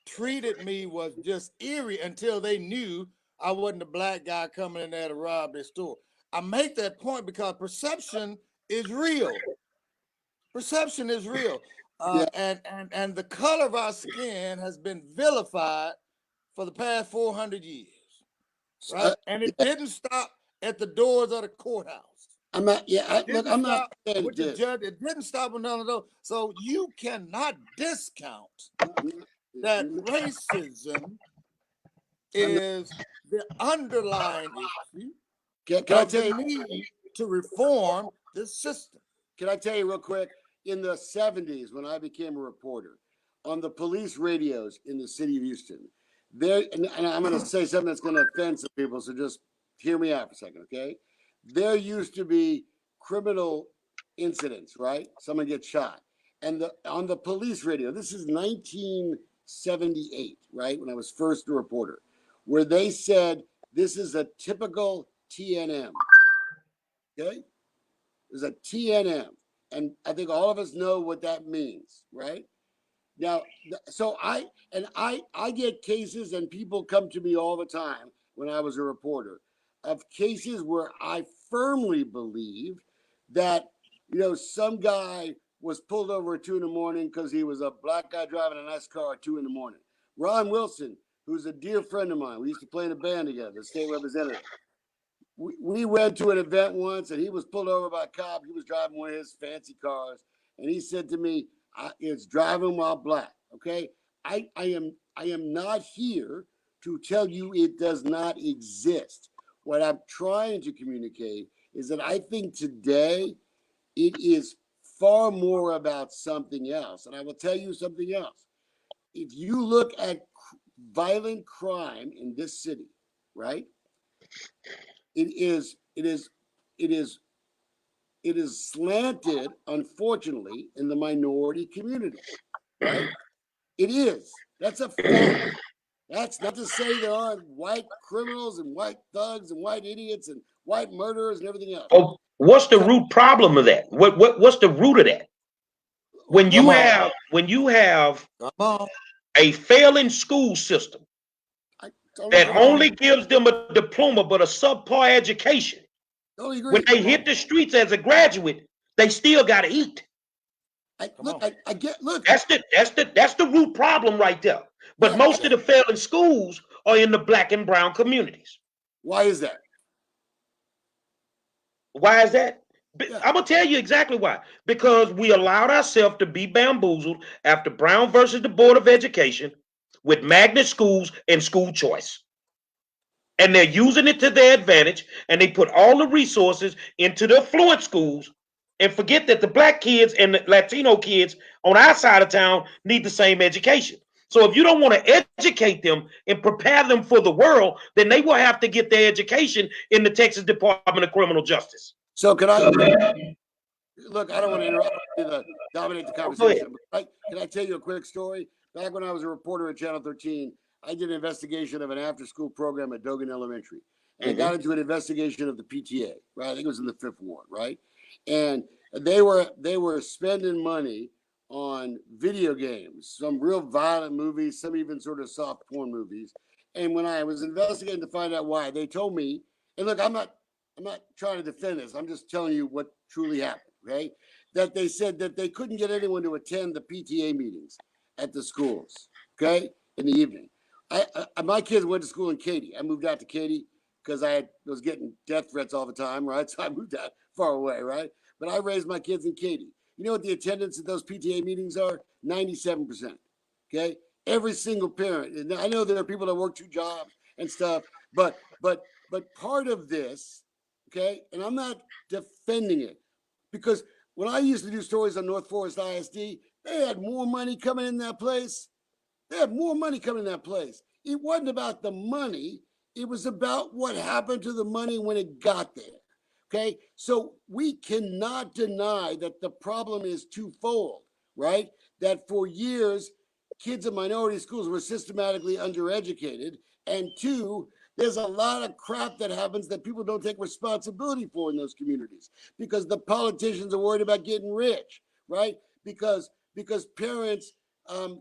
treated me was just eerie until they knew I wasn't a black guy coming in there to rob their store. I make that point because perception is real. Perception is real. And the color of our skin has been vilified for the past 400 years. Right? And it didn't stop at the doors of the courthouse. I'm not, I'm not saying with the judge. It didn't stop with none of those. So you cannot discount that racism is the underlying issue. Can I tell you, need to reform this system? Can I tell you real quick? In the 70s, when I became a reporter, on the police radios in the city of Houston, and I'm going to say something that's going to offend some people, so just hear me out for a second, okay? There used to be criminal incidents, right? Someone gets shot. And on the police radio, this is 1978, right? When I was first a reporter, where they said, this is a typical TNM, okay? There's a TNM. And I think all of us know what that means, right? Now, so I get cases, and people come to me all the time when I was a reporter, of cases where I firmly believe that, some guy was pulled over at 2 a.m. because he was a black guy driving a nice car at 2 a.m. Ron Wilson, who's a dear friend of mine, we used to play in a band together, the state representative. We went to an event once, and he was pulled over by a cop. He was driving one of his fancy cars, and he said to me, "It's driving while black." Okay, I am not here to tell you it does not exist. What I'm trying to communicate is that I think today it is far more about something else, and I will tell you something else. If you look at violent crime in this city, right? It is slanted, unfortunately, in the minority community. right? It is. That's a fact. That's not to say there aren't white criminals and white thugs and white idiots and white murderers and everything else. Oh, what's the root problem of that? What's the root of that? When you have a failing school system that only gives them a diploma but a subpar education, when they hit the streets as a graduate, they still got to eat. Look. That's the root problem right there. But most of the failing schools are in the black and brown communities. Why is that? Why is that? I'm gonna tell you exactly why. Because we allowed ourselves to be bamboozled after Brown versus the Board of Education with magnet schools and school choice. And they're using it to their advantage, and they put all the resources into the affluent schools and forget that the black kids and the Latino kids on our side of town need the same education. So if you don't want to educate them and prepare them for the world, then they will have to get their education in the Texas Department of Criminal Justice. So can I look? I don't want to interrupt, dominate the conversation. But can I tell you a quick story? Back when I was a reporter at Channel 13, I did an investigation of an after-school program at Dogan Elementary, and I got into an investigation of the PTA. Right, I think it was in the 5th Ward. Right, and they were spending money on video games, some real violent movies, some even sort of soft porn movies. And when I was investigating to find out why, they told me, and look, I'm not trying to defend this. I'm just telling you what truly happened, okay? That they said that they couldn't get anyone to attend the PTA meetings at the schools, okay, in the evening. My kids went to school in Katy. I moved out to Katy because I was getting death threats all the time, right? So I moved out far away, right? But I raised my kids in Katy. You know what the attendance at those PTA meetings are? 97%, okay? Every single parent. And I know there are people that work 2 jobs and stuff, but part of this, okay, and I'm not defending it, because when I used to do stories on North Forest ISD, they had more money coming in that place. It wasn't about the money. It was about what happened to the money when it got there. Okay, so we cannot deny that the problem is twofold, right? That for years, kids in minority schools were systematically undereducated, and 2, there's a lot of crap that happens that people don't take responsibility for in those communities because the politicians are worried about getting rich, right? Because parents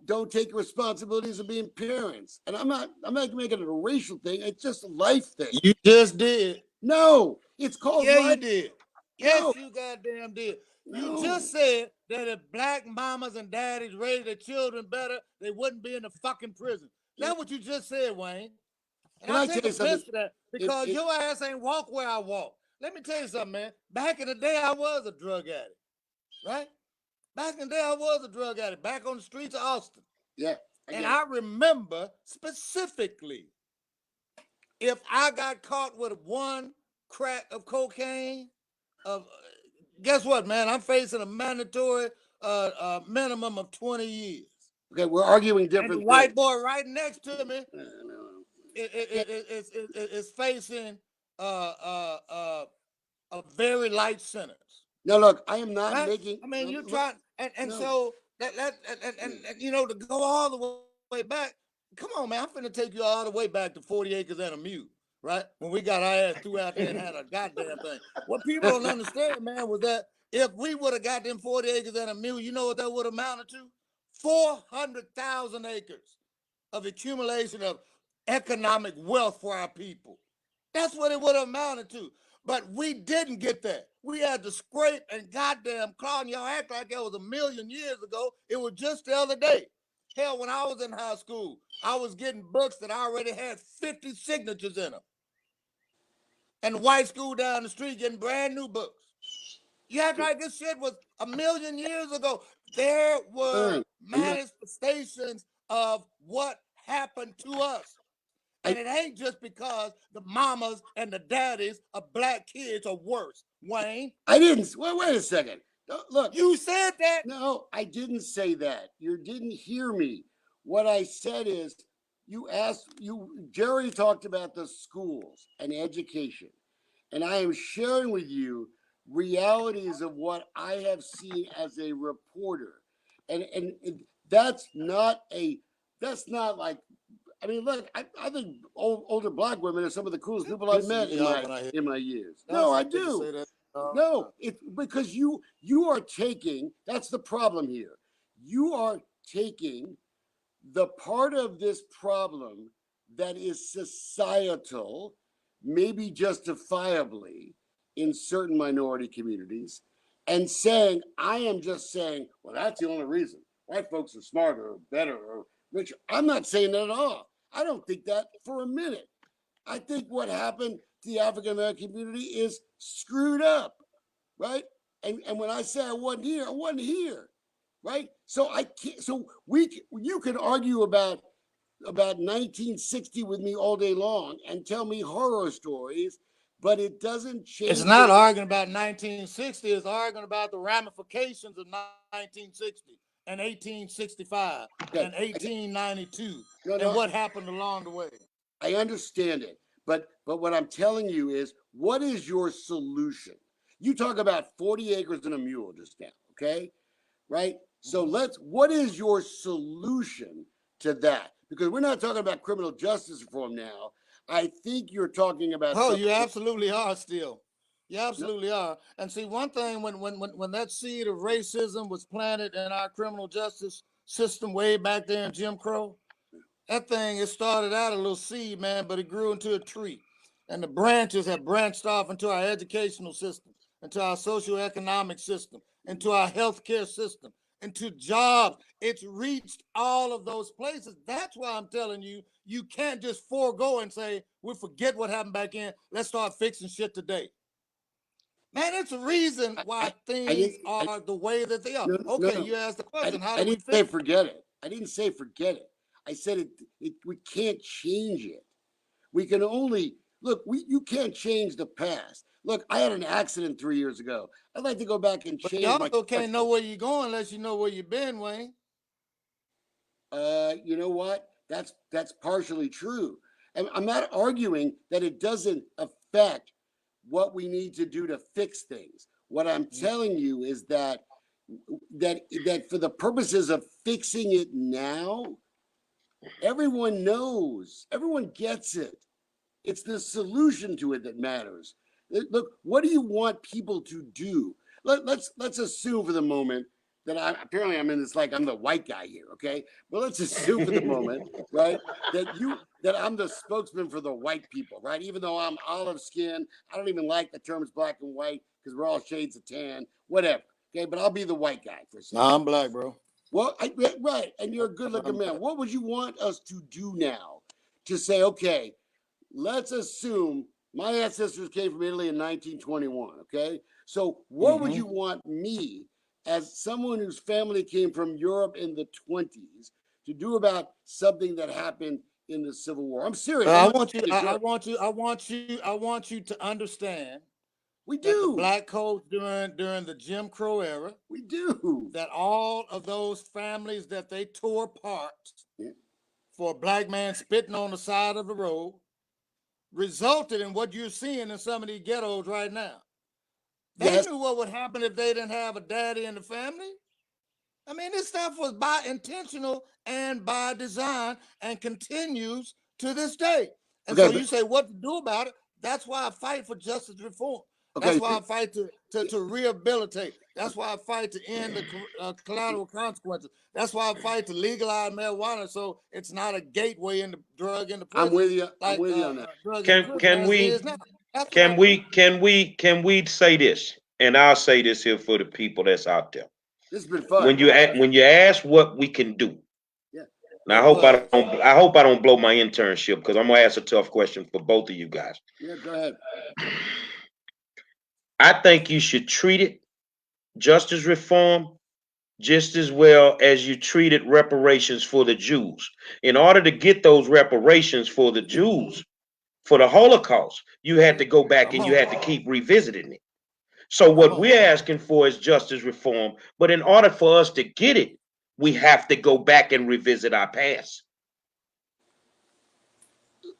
don't take responsibilities of being parents. And I'm not making it a racial thing. It's just a life thing. You just did. No, it's called life. You did. Yes, you goddamn did. You just said that if black mamas and daddies raised their children better, they wouldn't be in the fucking prison. That's what you just said, Wayne. And I take offense to that because your ass ain't walk where I walk. Let me tell you something, man. Back in the day, I was a drug addict, right? Back in the day, I was a drug addict, back on the streets of Austin. Yeah. I remember specifically, if I got caught with 1 crack of cocaine, guess what, man? I'm facing a mandatory minimum of 20 years. Okay, we're arguing different and the white boy right next to me is facing a very light sentence. No, look, I am not making. I mean, you're trying, so that you know, to go all the way back. Come on, man, I'm finna take you all the way back to 40 acres and a mule, right? When we got our ass through out there and had a goddamn thing. What people don't understand, man, was that if we would have got them 40 acres and a mule, you know what that would have amounted to? 400,000 acres of accumulation of economic wealth for our people. That's what it would have amounted to. But we didn't get that. We had to scrape and goddamn claw, and y'all act like it was 1,000,000 years ago. It was just the other day. Hell, when I was in high school, I was getting books that already had 50 signatures in them. And the white school down the street getting brand new books. You act like this shit was 1,000,000 years ago. There were manifestations of what happened to us. And it ain't just because the mamas and the daddies of black kids are worse, Wayne. I didn't. Wait a second. Look. You said that. No, I didn't say that. You didn't hear me. What I said is, Jerry talked about the schools and education. And I am sharing with you realities of what I have seen as a reporter. And that's not like, I mean, look, I think older black women are some of the coolest people I've met in my years. No, I do. No, it's because you are taking, that's the problem here. You are taking the part of this problem that is societal, maybe justifiably in certain minority communities, and saying, I am just saying, well, that's the only reason. White folks are smarter or better or richer. I'm not saying that at all. I don't think that for a minute. I think what happened to the African American community is screwed up, right? And when I say I wasn't here, right? So I can't. So you can argue about 1960 with me all day long and tell me horror stories, but it doesn't change. It's not arguing about 1960. It's arguing about the ramifications of 1960 and 1865 and 1892 and what happened along the way. I understand it, but what I'm telling you is, what is your solution? You talk about 40 acres and a mule just now, okay? Right? So what is your solution to that? Because we're not talking about criminal justice reform now. I think you're talking about. Oh, you absolutely are still. You absolutely are. And see, one thing, when that seed of racism was planted in our criminal justice system way back there in Jim Crow, that thing, it started out a little seed, man, but it grew into a tree. And the branches have branched off into our educational system, into our socioeconomic system, into our healthcare system, into jobs. It's reached all of those places. That's why I'm telling you, you can't just forego and say, we'll forget what happened back in. Let's start fixing shit today. Man, it's a reason why things are the way that they are. You asked the question, how do we fix it? I didn't say forget it. I didn't say forget it. I said we can't change it. We can only, look, you can't change the past. Look, I had an accident 3 years ago. I'd like to go back and change. You also can't know where you're going unless you know where you've been, Wayne. You know what? That's partially true. And I'm not arguing that it doesn't affect what we need to do to fix things. What I'm telling you is that for the purposes of fixing it now, everyone knows, everyone gets it. It's the solution to it that matters. Look, what do you want people to do? Let's assume for the moment that I'm in this, like I'm the white guy here, okay? But let's assume for the moment, right, that I'm the spokesman for the white people, right? Even though I'm olive skin, I don't even like the terms black and white because we're all shades of tan, whatever. Okay, but I'll be the white guy for a second. No, I'm black, bro. Well, right, and you're a good-looking man. What would you want us to do now to say, okay, let's assume my ancestors came from Italy in 1921, okay? So what would you want me, as someone whose family came from Europe in the 20s, to do about something that happened in the Civil War? I'm serious. I want you to understand. We do. The black codes during the Jim Crow era. We do. That all of those families that they tore apart for a black man spitting on the side of the road resulted in what you're seeing in some of these ghettos right now. They knew what would happen if they didn't have a daddy in the family. I mean, this stuff was by intentional and by design and continues to this day. And so you say what to do about it. That's why I fight for justice reform. That's why I fight to rehabilitate. That's why I fight to end the collateral consequences. That's why I fight to legalize marijuana so it's not a gateway into drug into prison. I'm with you. I'm with you on that. Can we say this? And I'll say this here for the people that's out there. This has been fun. When you ask what we can do. Now I hope I don't blow my internship, because I'm gonna ask a tough question for both of you guys. Yeah, go ahead. I think you should treat it justice reform just as well as you treated reparations for the Jews. In order to get those reparations for the Jews, for the Holocaust, you had to go back and you had to keep revisiting it. So what we're asking for is justice reform, but in order for us to get it, we have to go back and revisit our past.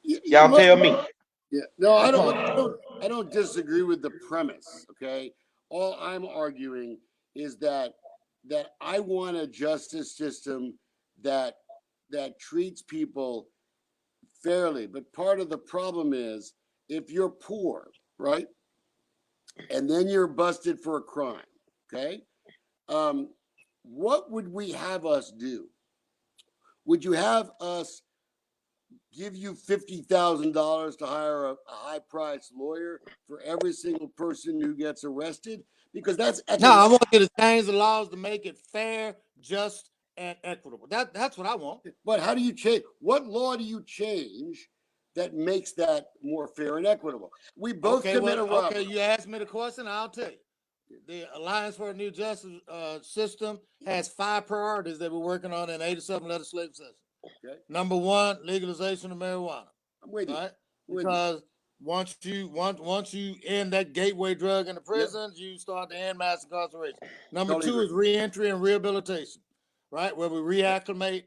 Y'all tell me. Yeah, no, I don't disagree with the premise. Okay, all I'm arguing is that I want a justice system that treats people fairly. But part of the problem is if you're poor, right, and then you're busted for a crime, okay, what would we have us do? Would you have us give you $50,000 to hire a high-priced lawyer for every single person who gets arrested? Because that's no. I want you to change the laws to make it fair, just, and equitable. That's what I want. But how do you change? What law do you change that makes that more fair and equitable? We both commit a robbery. Okay, you asked me the question. I'll tell you. The Alliance for a New Justice System has 5 priorities that we're working on in 87 legislative sessions. Okay. Number 1, legalization of marijuana. I'm with you. Right? Because once you end that gateway drug in the prisons, you start to end mass incarceration. Number 2 is reentry and rehabilitation, right? Where we reacclimate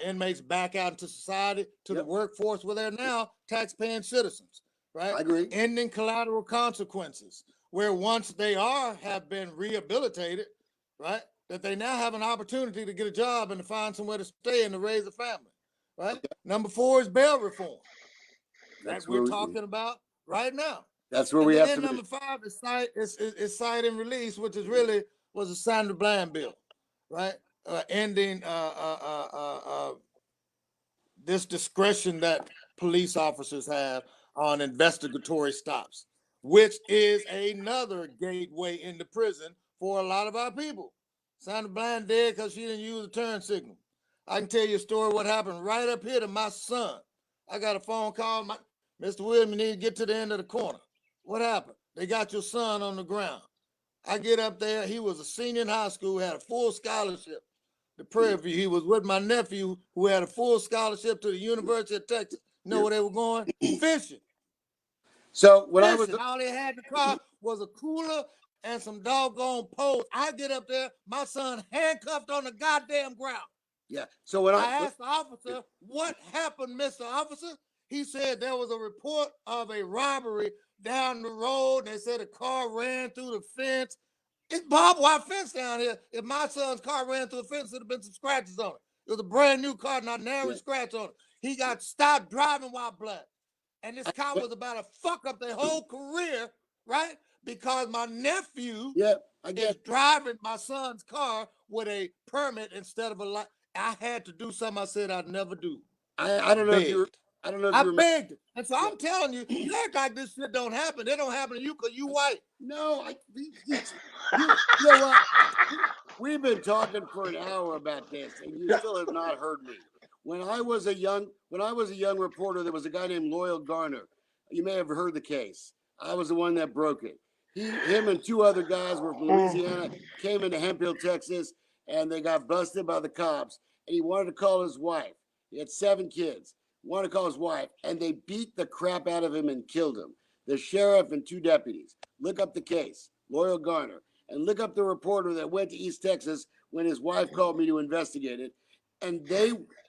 inmates back out into society, to the workforce where they're now tax-paying citizens, right? I agree. Ending collateral consequences, where once they have been rehabilitated, right, that they now have an opportunity to get a job and to find somewhere to stay and to raise a family, right? Okay. Number 4 is bail reform. That's what we're talking about right now. That's where we have to. Number 5 is cite and release, which is really was a Sandra Bland bill, right? Ending this discretion that police officers have on investigatory stops, which is another gateway into prison for a lot of our people. Sandra Bland did because she didn't use a turn signal. I can tell you a story what happened right up here to my son. I got a phone call, Mr. Williams, you need to get to the end of the corner. What happened? They got your son on the ground. I get up there. He was a senior in high school, had a full scholarship to Prairie View. He was with my nephew who had a full scholarship to the University of Texas. You know where they were going? Fishing. So when Fishing. All they had in the car was a cooler and some doggone poles. I get up there, my son handcuffed on the goddamn ground. Yeah. So when I asked the officer, what happened, Mr. Officer? He said there was a report of a robbery down the road. They said a car ran through the fence. It's barbed wire fence down here. If my son's car ran through the fence, there'd have been some scratches on it. It was a brand new car, not nary scratch on it. He got stopped driving while black. And this car was about to fuck up their whole career, right? Because my nephew is driving my son's car with a permit instead of a light. I had to do something I said I'd never do. I don't know if you I begged it. And so I'm telling you, you act like this shit don't happen. It don't happen to you because you white. No, you know what? We've been talking for an hour about this, and you still have not heard me. When I was a young reporter, there was a guy named Loyal Garner. You may have heard the case. I was the one that broke it. Him and 2 other guys were from Louisiana, came into Hemphill, Texas, and they got busted by the cops. And he wanted to call his wife. He had 7 kids. Wanted to call his wife, and they beat the crap out of him and killed him. The sheriff and 2 deputies. Look up the case, Loyal Garner, and look up the reporter that went to East Texas when his wife called me to investigate it. And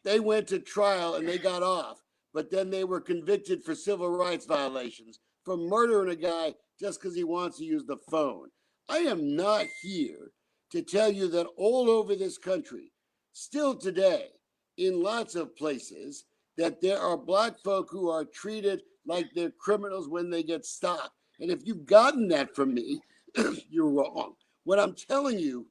they went to trial and they got off, but then they were convicted for civil rights violations for murdering a guy just because he wants to use the phone. I am not here to tell you that all over this country, still today, in lots of places, that there are black folk who are treated like they're criminals when they get stopped. And if you've gotten that from me, you're wrong. What I'm telling you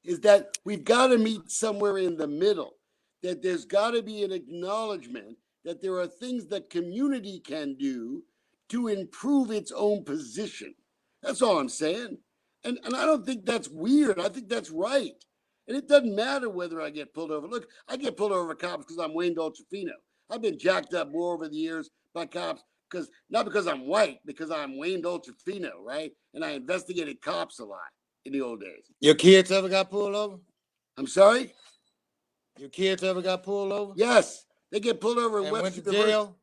is that we've got to meet somewhere in the middle, that there's got to be an acknowledgement that there are things that community can do to improve its own position. That's all I'm saying. And I don't think that's weird. I think that's right. And it doesn't matter whether I get pulled over. Look, I get pulled over by cops because I'm Wayne Dolecifino. I've been jacked up more over the years by cops not because I'm white, because I'm Wayne Dolecifino, right? And I investigated cops a lot in the old days. Your kids ever got pulled over? I'm sorry? Your kids ever got pulled over? Yes. They get pulled over and went to jail?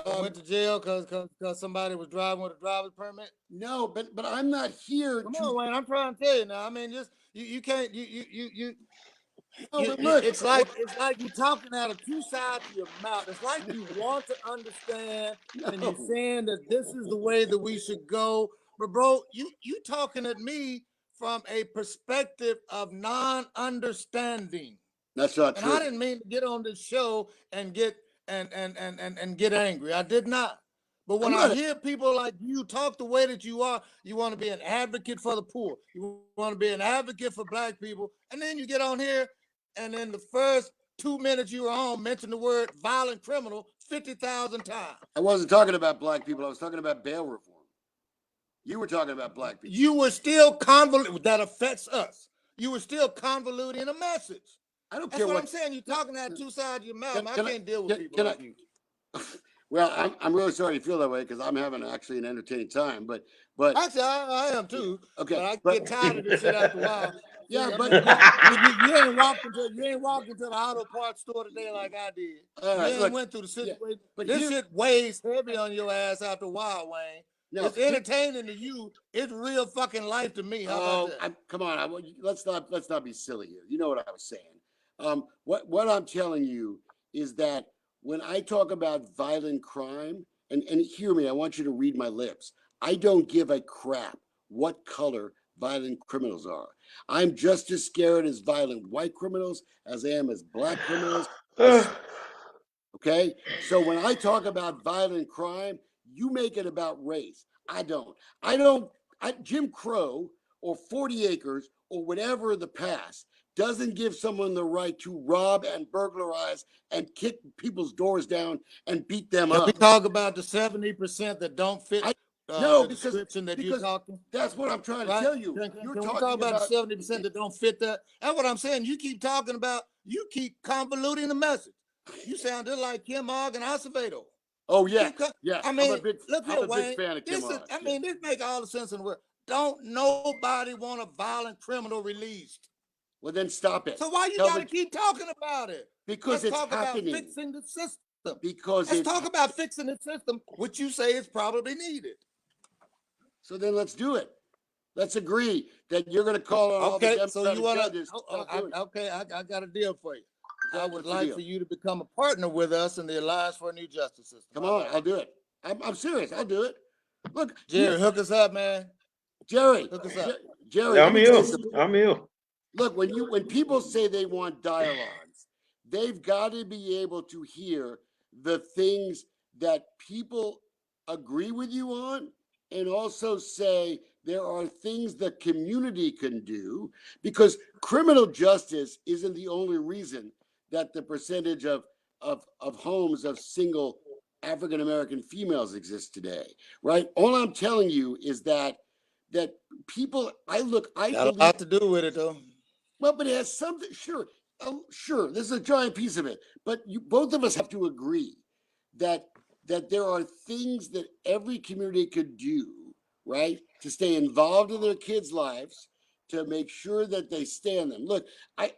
Went to jail because somebody was driving with a driver's permit? No, but I'm not here. Come on, Wayne. I'm trying to tell you now. I mean, just you can't look. It's like you're talking out of 2 sides of your mouth. It's like you want to understand, and you're saying that this is the way that we should go. But bro, you talking at me from a perspective of non-understanding. That's not And true. I didn't mean to get on this show and get get angry. I did not. But when I hear people like you talk the way that you are, you want to be an advocate for the poor. You want to be an advocate for black people. And then you get on here, and in the first 2 minutes you were on, mention the word violent criminal 50,000 times. I wasn't talking about black people. I was talking about bail reform. You were talking about black people. You were still convoluting. That affects us. You were still convoluting a message. I don't That's care what I'm saying. You're talking out two sides of your mouth. I can't deal with people like you. Well, I'm really sorry you feel that way because I'm having actually an entertaining time. But actually, I am too. Okay, but I get tired of this shit after a while. Yeah, See, but you ain't walked into the auto parts store today like I did. All right, you ain't look, went through the situation. Yeah, but this shit weighs heavy on your ass after a while, Wayne. No, it's entertaining to you. It's real fucking life to me. How about that? Come on, let's not be silly here. You know what I was saying. What I'm telling you is that when I talk about violent crime, and hear me, I want you to read my lips. I don't give a crap what color violent criminals are. I'm just as scared as violent white criminals as I am as black criminals. Okay? So when I talk about violent crime, you make it about race. I don't. Jim Crow or 40 acres or whatever in the past doesn't give someone the right to rob and burglarize and kick people's doors down and beat them up. We talk about the 70% that don't fit the description that you're talking. That's what I'm trying to tell you. Can we talk about the 70% that don't fit that? That's what I'm saying. You keep talking about, you keep convoluting the message. You sounded like Kim Og and Acevedo. Oh, yeah. Yeah. I mean, I'm a big fan of Kim Og. I mean, this makes all the sense in the world. Don't nobody want a violent criminal released. Well, then stop it. So why you got to keep talking about it? Because Let's it's happening. about fixing the system. Let's talk about fixing the system, which you say is probably needed. So then let's do it. Let's agree that you're going to call on all the Democratic judges. I got a deal for you. I would like for you to become a partner with us in the Alliance for a New Justice System. Come on, I'll do it. I'm serious. I'll do it. Look, Jerry, hook us up, man. Jerry, hook us up. Jerry, I'm here. Look, when people say they want dialogues, they've got to be able to hear the things that people agree with you on, and also say there are things the community can do, because criminal justice isn't the only reason that the percentage of homes of single African American females exists today, right? All I'm telling you is that people, I got a lot to do with it, though. Well, but it has something. Sure, sure. This is a giant piece of it. But both of us have to agree that there are things that every community could do, right, to stay involved in their kids' lives, to make sure that they stay on them. Look,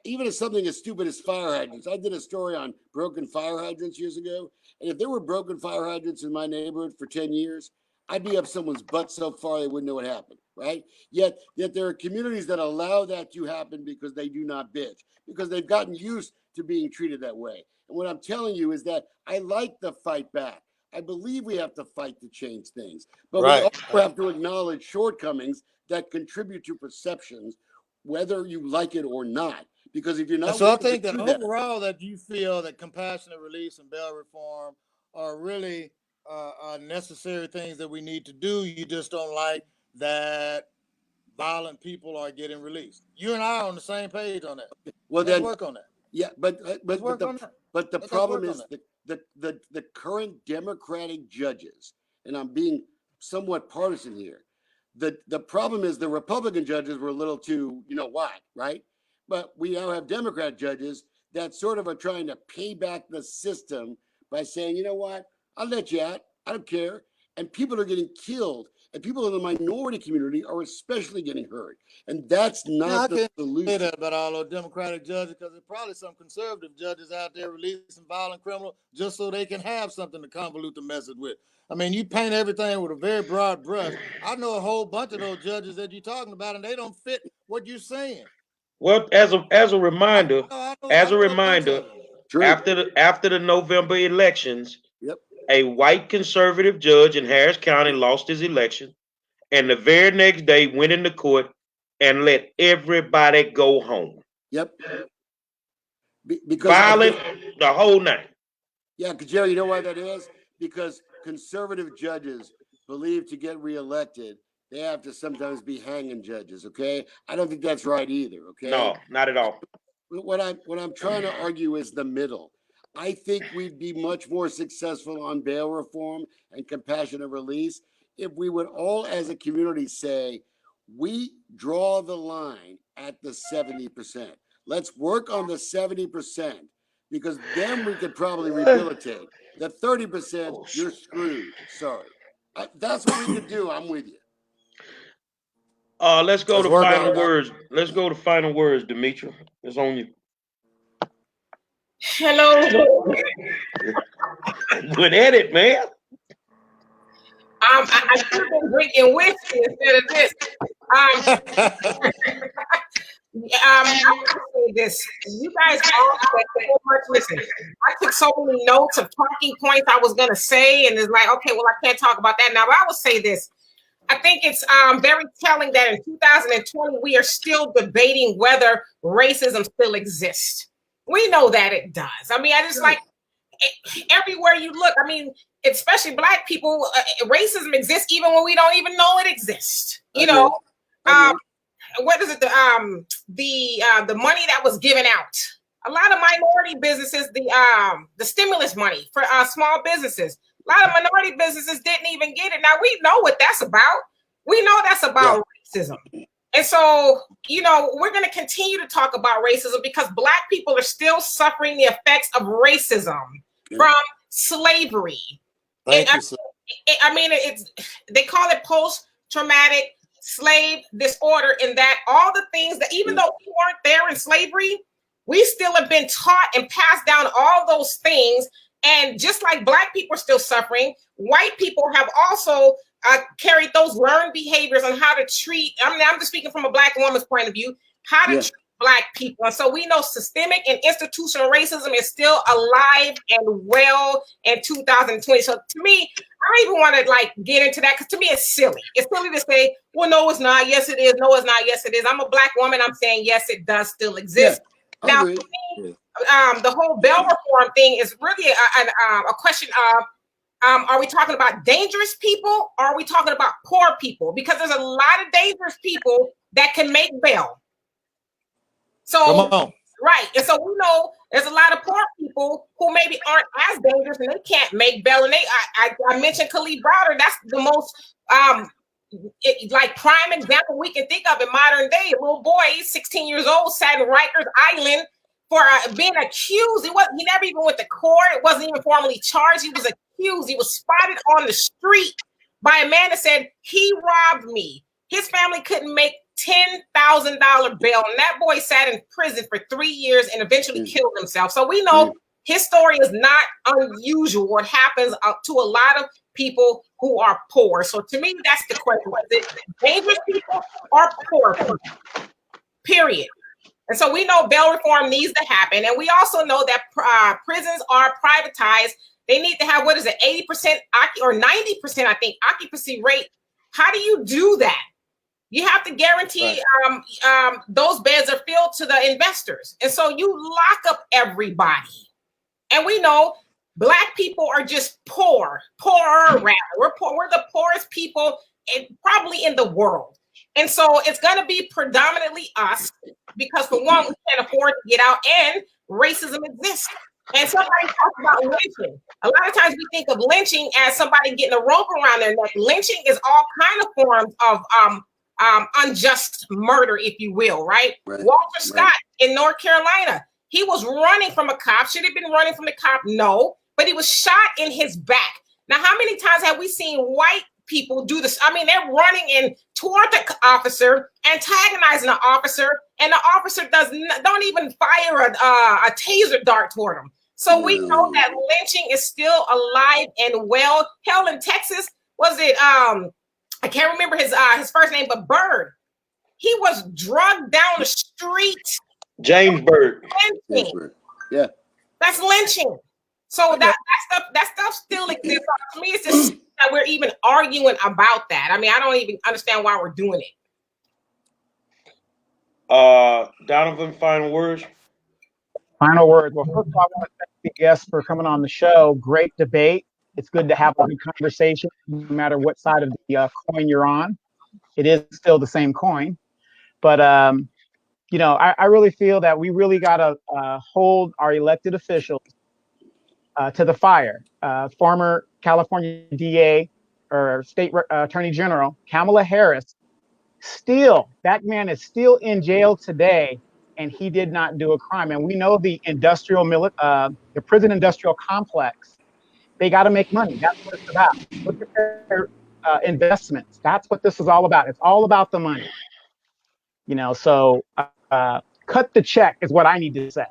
even if something as stupid as fire hydrants, I did a story on broken fire hydrants years ago, and if there were broken fire hydrants in my neighborhood for 10 years, I'd be up someone's butt so far they wouldn't know what happened, right? Yet there are communities that allow that to happen because they do not bitch, because they've gotten used to being treated that way. And what I'm telling you is that I like the fight back. I believe we have to fight to change things, but we also have to acknowledge shortcomings that contribute to perceptions, whether you like it or not. Because if you're not, so I think that overall, that you feel that compassionate release and bail reform are really necessary things that we need to do. You just don't like that violent people are getting released. You and I are on the same page on that. Well, let's work on that. Yeah, but the problem is the current Democratic judges, and I'm being somewhat partisan here. The problem is the Republican judges were a little too, right? But we now have Democrat judges that sort of are trying to pay back the system by saying, you know what, I'll let you out. I don't care. And people are getting killed. And people in the minority community are especially getting hurt. And that's not the solution. I can't say that about all those Democratic judges, because there's probably some conservative judges out there releasing violent criminals just so they can have something to convolute the message with. I mean, you paint everything with a very broad brush. I know a whole bunch of those judges that you're talking about, and they don't fit what you're saying. Well, as a reminder, after the November elections, a white conservative judge in Harris County lost his election, and the very next day went into court and let everybody go home. Yep. Because violent, the whole night. Yeah, because Jerry, you know why that is? Because conservative judges believe to get reelected, they have to sometimes be hanging judges. Okay, I don't think that's right either. Okay, No, not at all. what I'm trying to argue is the middle. I think we'd be much more successful on bail reform and compassionate release if we would all, as a community, say we draw the line at the 70%. Let's work on the 70%, because then we could probably rehabilitate. The 30%, you're screwed. Sorry. That's what we could do. I'm with you. Let's go Let's to work on final it. words. Let's go to final words, Demetra. It's on you. Hello. Good at it, man. I should have been drinking whiskey instead of this. I want to say this. You guys all said so much. Listen, I took so many notes of talking points I was going to say, and it's like, okay, well, I can't talk about that now, but I will say this. I think it's very telling that in 2020, we are still debating whether racism still exists. We know that it does. I mean, I just like everywhere you look. I mean, especially Black people, racism exists even when we don't even know it exists. You know, what is it? The money that was given out. A lot of minority businesses, the stimulus money for small businesses. A lot of minority businesses didn't even get it. Now we know what that's about. We know that's about racism. And so, you know, we're going to continue to talk about racism because Black people are still suffering the effects of racism from slavery. I mean, they call it post-traumatic slave disorder, in that all the things that, even though we weren't there in slavery, we still have been taught and passed down all those things. And just like Black people are still suffering, white people have also carried those learned behaviors on how to treat. I mean, I'm just speaking from a Black woman's point of view, how to treat Black people. And so we know systemic and institutional racism is still alive and well in 2020. So to me, I don't even want to like get into that, because to me it's silly. It's silly to say, well, no, it's not. Yes, it is. No, it's not. Yes, it is. I'm a Black woman. I'm saying, yes, it does still exist. Now, for me, the whole bail reform thing is really a question of, are we talking about dangerous people, or are we talking about poor people? Because there's a lot of dangerous people that can make bail. So, right. And so we know there's a lot of poor people who maybe aren't as dangerous and they can't make bail. And I mentioned Khalid Browder. That's the most like prime example we can think of in modern day. A little boy, he's 16 years old, sat in Rikers Island for being accused. He never even went to court. It wasn't even formally charged. He was accused. He was spotted on the street by a man that said he robbed me. His family couldn't make $10,000 bail, and that boy sat in prison for 3 years and eventually killed himself. So we know his story is not unusual. What happens to a lot of people who are poor. So to me, that's the question: is it dangerous people or poor people? Period. And so we know bail reform needs to happen, and we also know that prisons are privatized. They need to have, 80% or 90%, I think, occupancy rate. How do you do that? You have to guarantee those beds are filled to the investors. And so you lock up everybody. And we know Black people are just poorer rather. We're poor. We're the poorest people probably in the world. And so it's going to be predominantly us, because for one, we can't afford to get out, and racism exists. And somebody talks about lynching. A lot of times we think of lynching as somebody getting a rope around their neck. Lynching is all kind of forms of unjust murder, if you will, right? Walter Scott in North Carolina, he was running from a cop. Should he have been running from the cop? No, but he was shot in his back. Now, how many times have we seen white people do this? I mean, they're running in toward the officer, antagonizing the officer, and the officer don't even fire a taser dart toward them. So we know that lynching is still alive and well. Hell, in Texas, was it I can't remember his first name, but Bird. He was drugged down the street. James Bird. Lynching. Yeah. That's lynching. So that stuff still exists. To me, it's just that we're even arguing about that. I mean, I don't even understand why we're doing it. Donovan, final words. Final words. Well, first of all, I want to thank the guests for coming on the show. Great debate. It's good to have a good conversation, no matter what side of the coin you're on. It is still the same coin. But, I really feel that we really got to hold our elected officials to the fire. Former California DA or State Attorney General Kamala Harris, that man is still in jail today, and he did not do a crime. And we know the prison industrial complex. They got to make money. That's what it's about. Look at their investments. That's what this is all about. It's all about the money. So cut the check is what I need to say.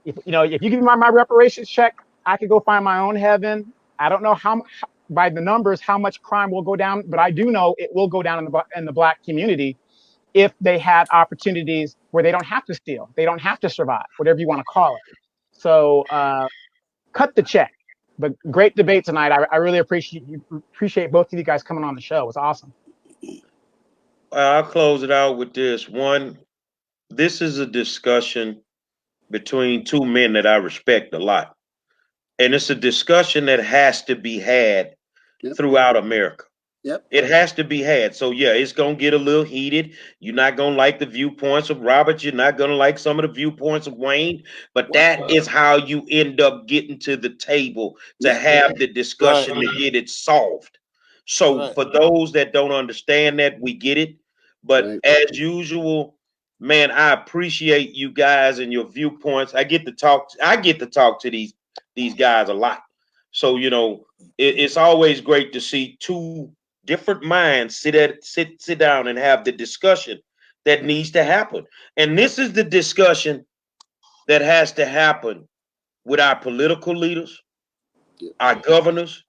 If you give me my reparations check, I could go find my own heaven. I don't know how by the numbers how much crime will go down, but I do know it will go down in the Black community if they had opportunities where they don't have to steal, they don't have to survive, whatever you want to call it. So cut the check. But great debate tonight. I really appreciate both of you guys coming on the show. It was awesome. I'll close it out with this. One, this is a discussion between two men that I respect a lot. And it's a discussion that has to be had throughout America. Yep. It has to be had. So yeah, it's gonna get a little heated. You're not gonna like the viewpoints of Robert. You're not gonna like some of the viewpoints of Wayne. But that is how you end up getting to the table to have the discussion to get it solved. So for those that don't understand that, we get it. But as usual, man, I appreciate you guys and your viewpoints. I get to talk to these guys a lot. So it's always great to see two different minds sit down and have the discussion that needs to happen. And this is the discussion that has to happen with our political leaders, our governors,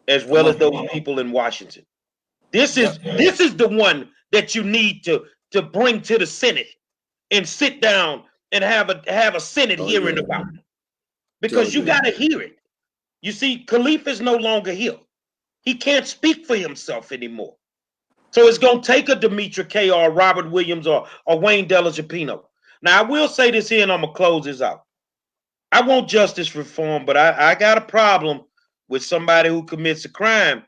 as well as those people in Washington. This is the one that you need to bring to the Senate and sit down and have a Senate hearing about it. Because you got to hear it. You see, Khalif is no longer here. He can't speak for himself anymore. So it's going to take a Demetri K or a Robert Williams or Wayne Dolecifino. Now, I will say this here, and I'm going to close this out. I want justice reform, but I got a problem with somebody who commits a crime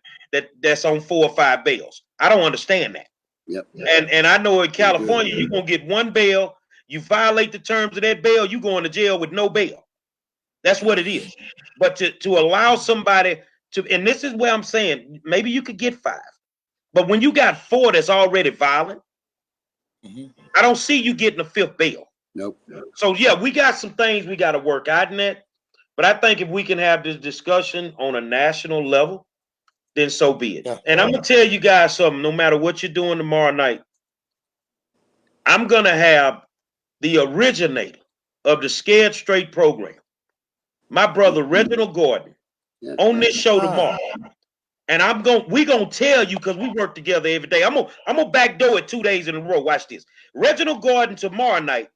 that's on 4 or 5 bails. I don't understand that. Yep. And I know in California, you're going to get 1 bail. You violate the terms of that bail, you going to jail with no bail. That's what it is. But to allow somebody to, and this is where I'm saying, maybe you could get 5. But when you got 4 that's already violent, I don't see you getting a 5th bail. Nope. So yeah, we got some things we got to work out in that. But I think if we can have this discussion on a national level, then so be it. Yeah. And I'm going to tell you guys something, no matter what you're doing tomorrow night, I'm going to have the originator of the Scared Straight program, my brother Reginald Gordon, on this show tomorrow. And we're gonna tell you, because we work together every day. I'm gonna backdoor it 2 days in a row. Watch this. Reginald Gordon tomorrow night,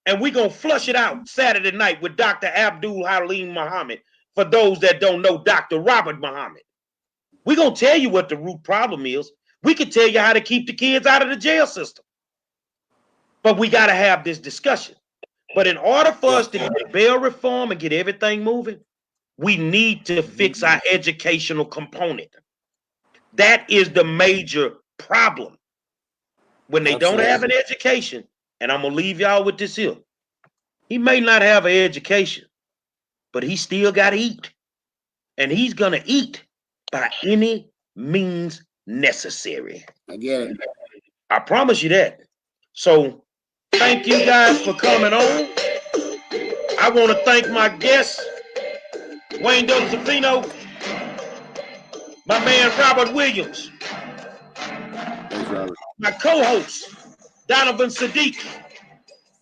and we're gonna flush it out Saturday night with Dr. Abdul Halim Muhammad. For those that don't know Dr. Robert Muhammad. We're gonna tell you what the root problem is. We can tell you how to keep the kids out of the jail system. But we gotta have this discussion. But in order for us to get bail reform and get everything moving, we need to fix our educational component. That is the major problem. When they don't have an education, and I'm going to leave y'all with this here. He may not have an education, but he still got to eat. And he's going to eat by any means necessary. I get it. I promise you that. So thank you guys for coming on. I want to thank my guests, Wayne Dolecifino, my man Robert Williams, Thanks, Robert. my co-host Donovan Saadiq,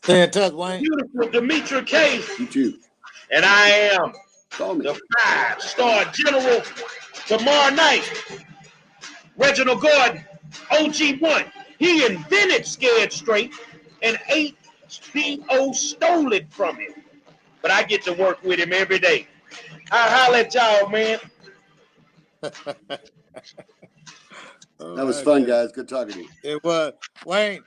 Stay in touch, Wayne. Beautiful Demetri K, You too. and I am Call me. the 5-star general. Tomorrow night, Reginald Gordon, OG1. He invented Scared Straight, and HBO stole it from him. But I get to work with him every day. I'll holler at y'all, man. That was fun, guys. Good talking to you. It was. Wayne,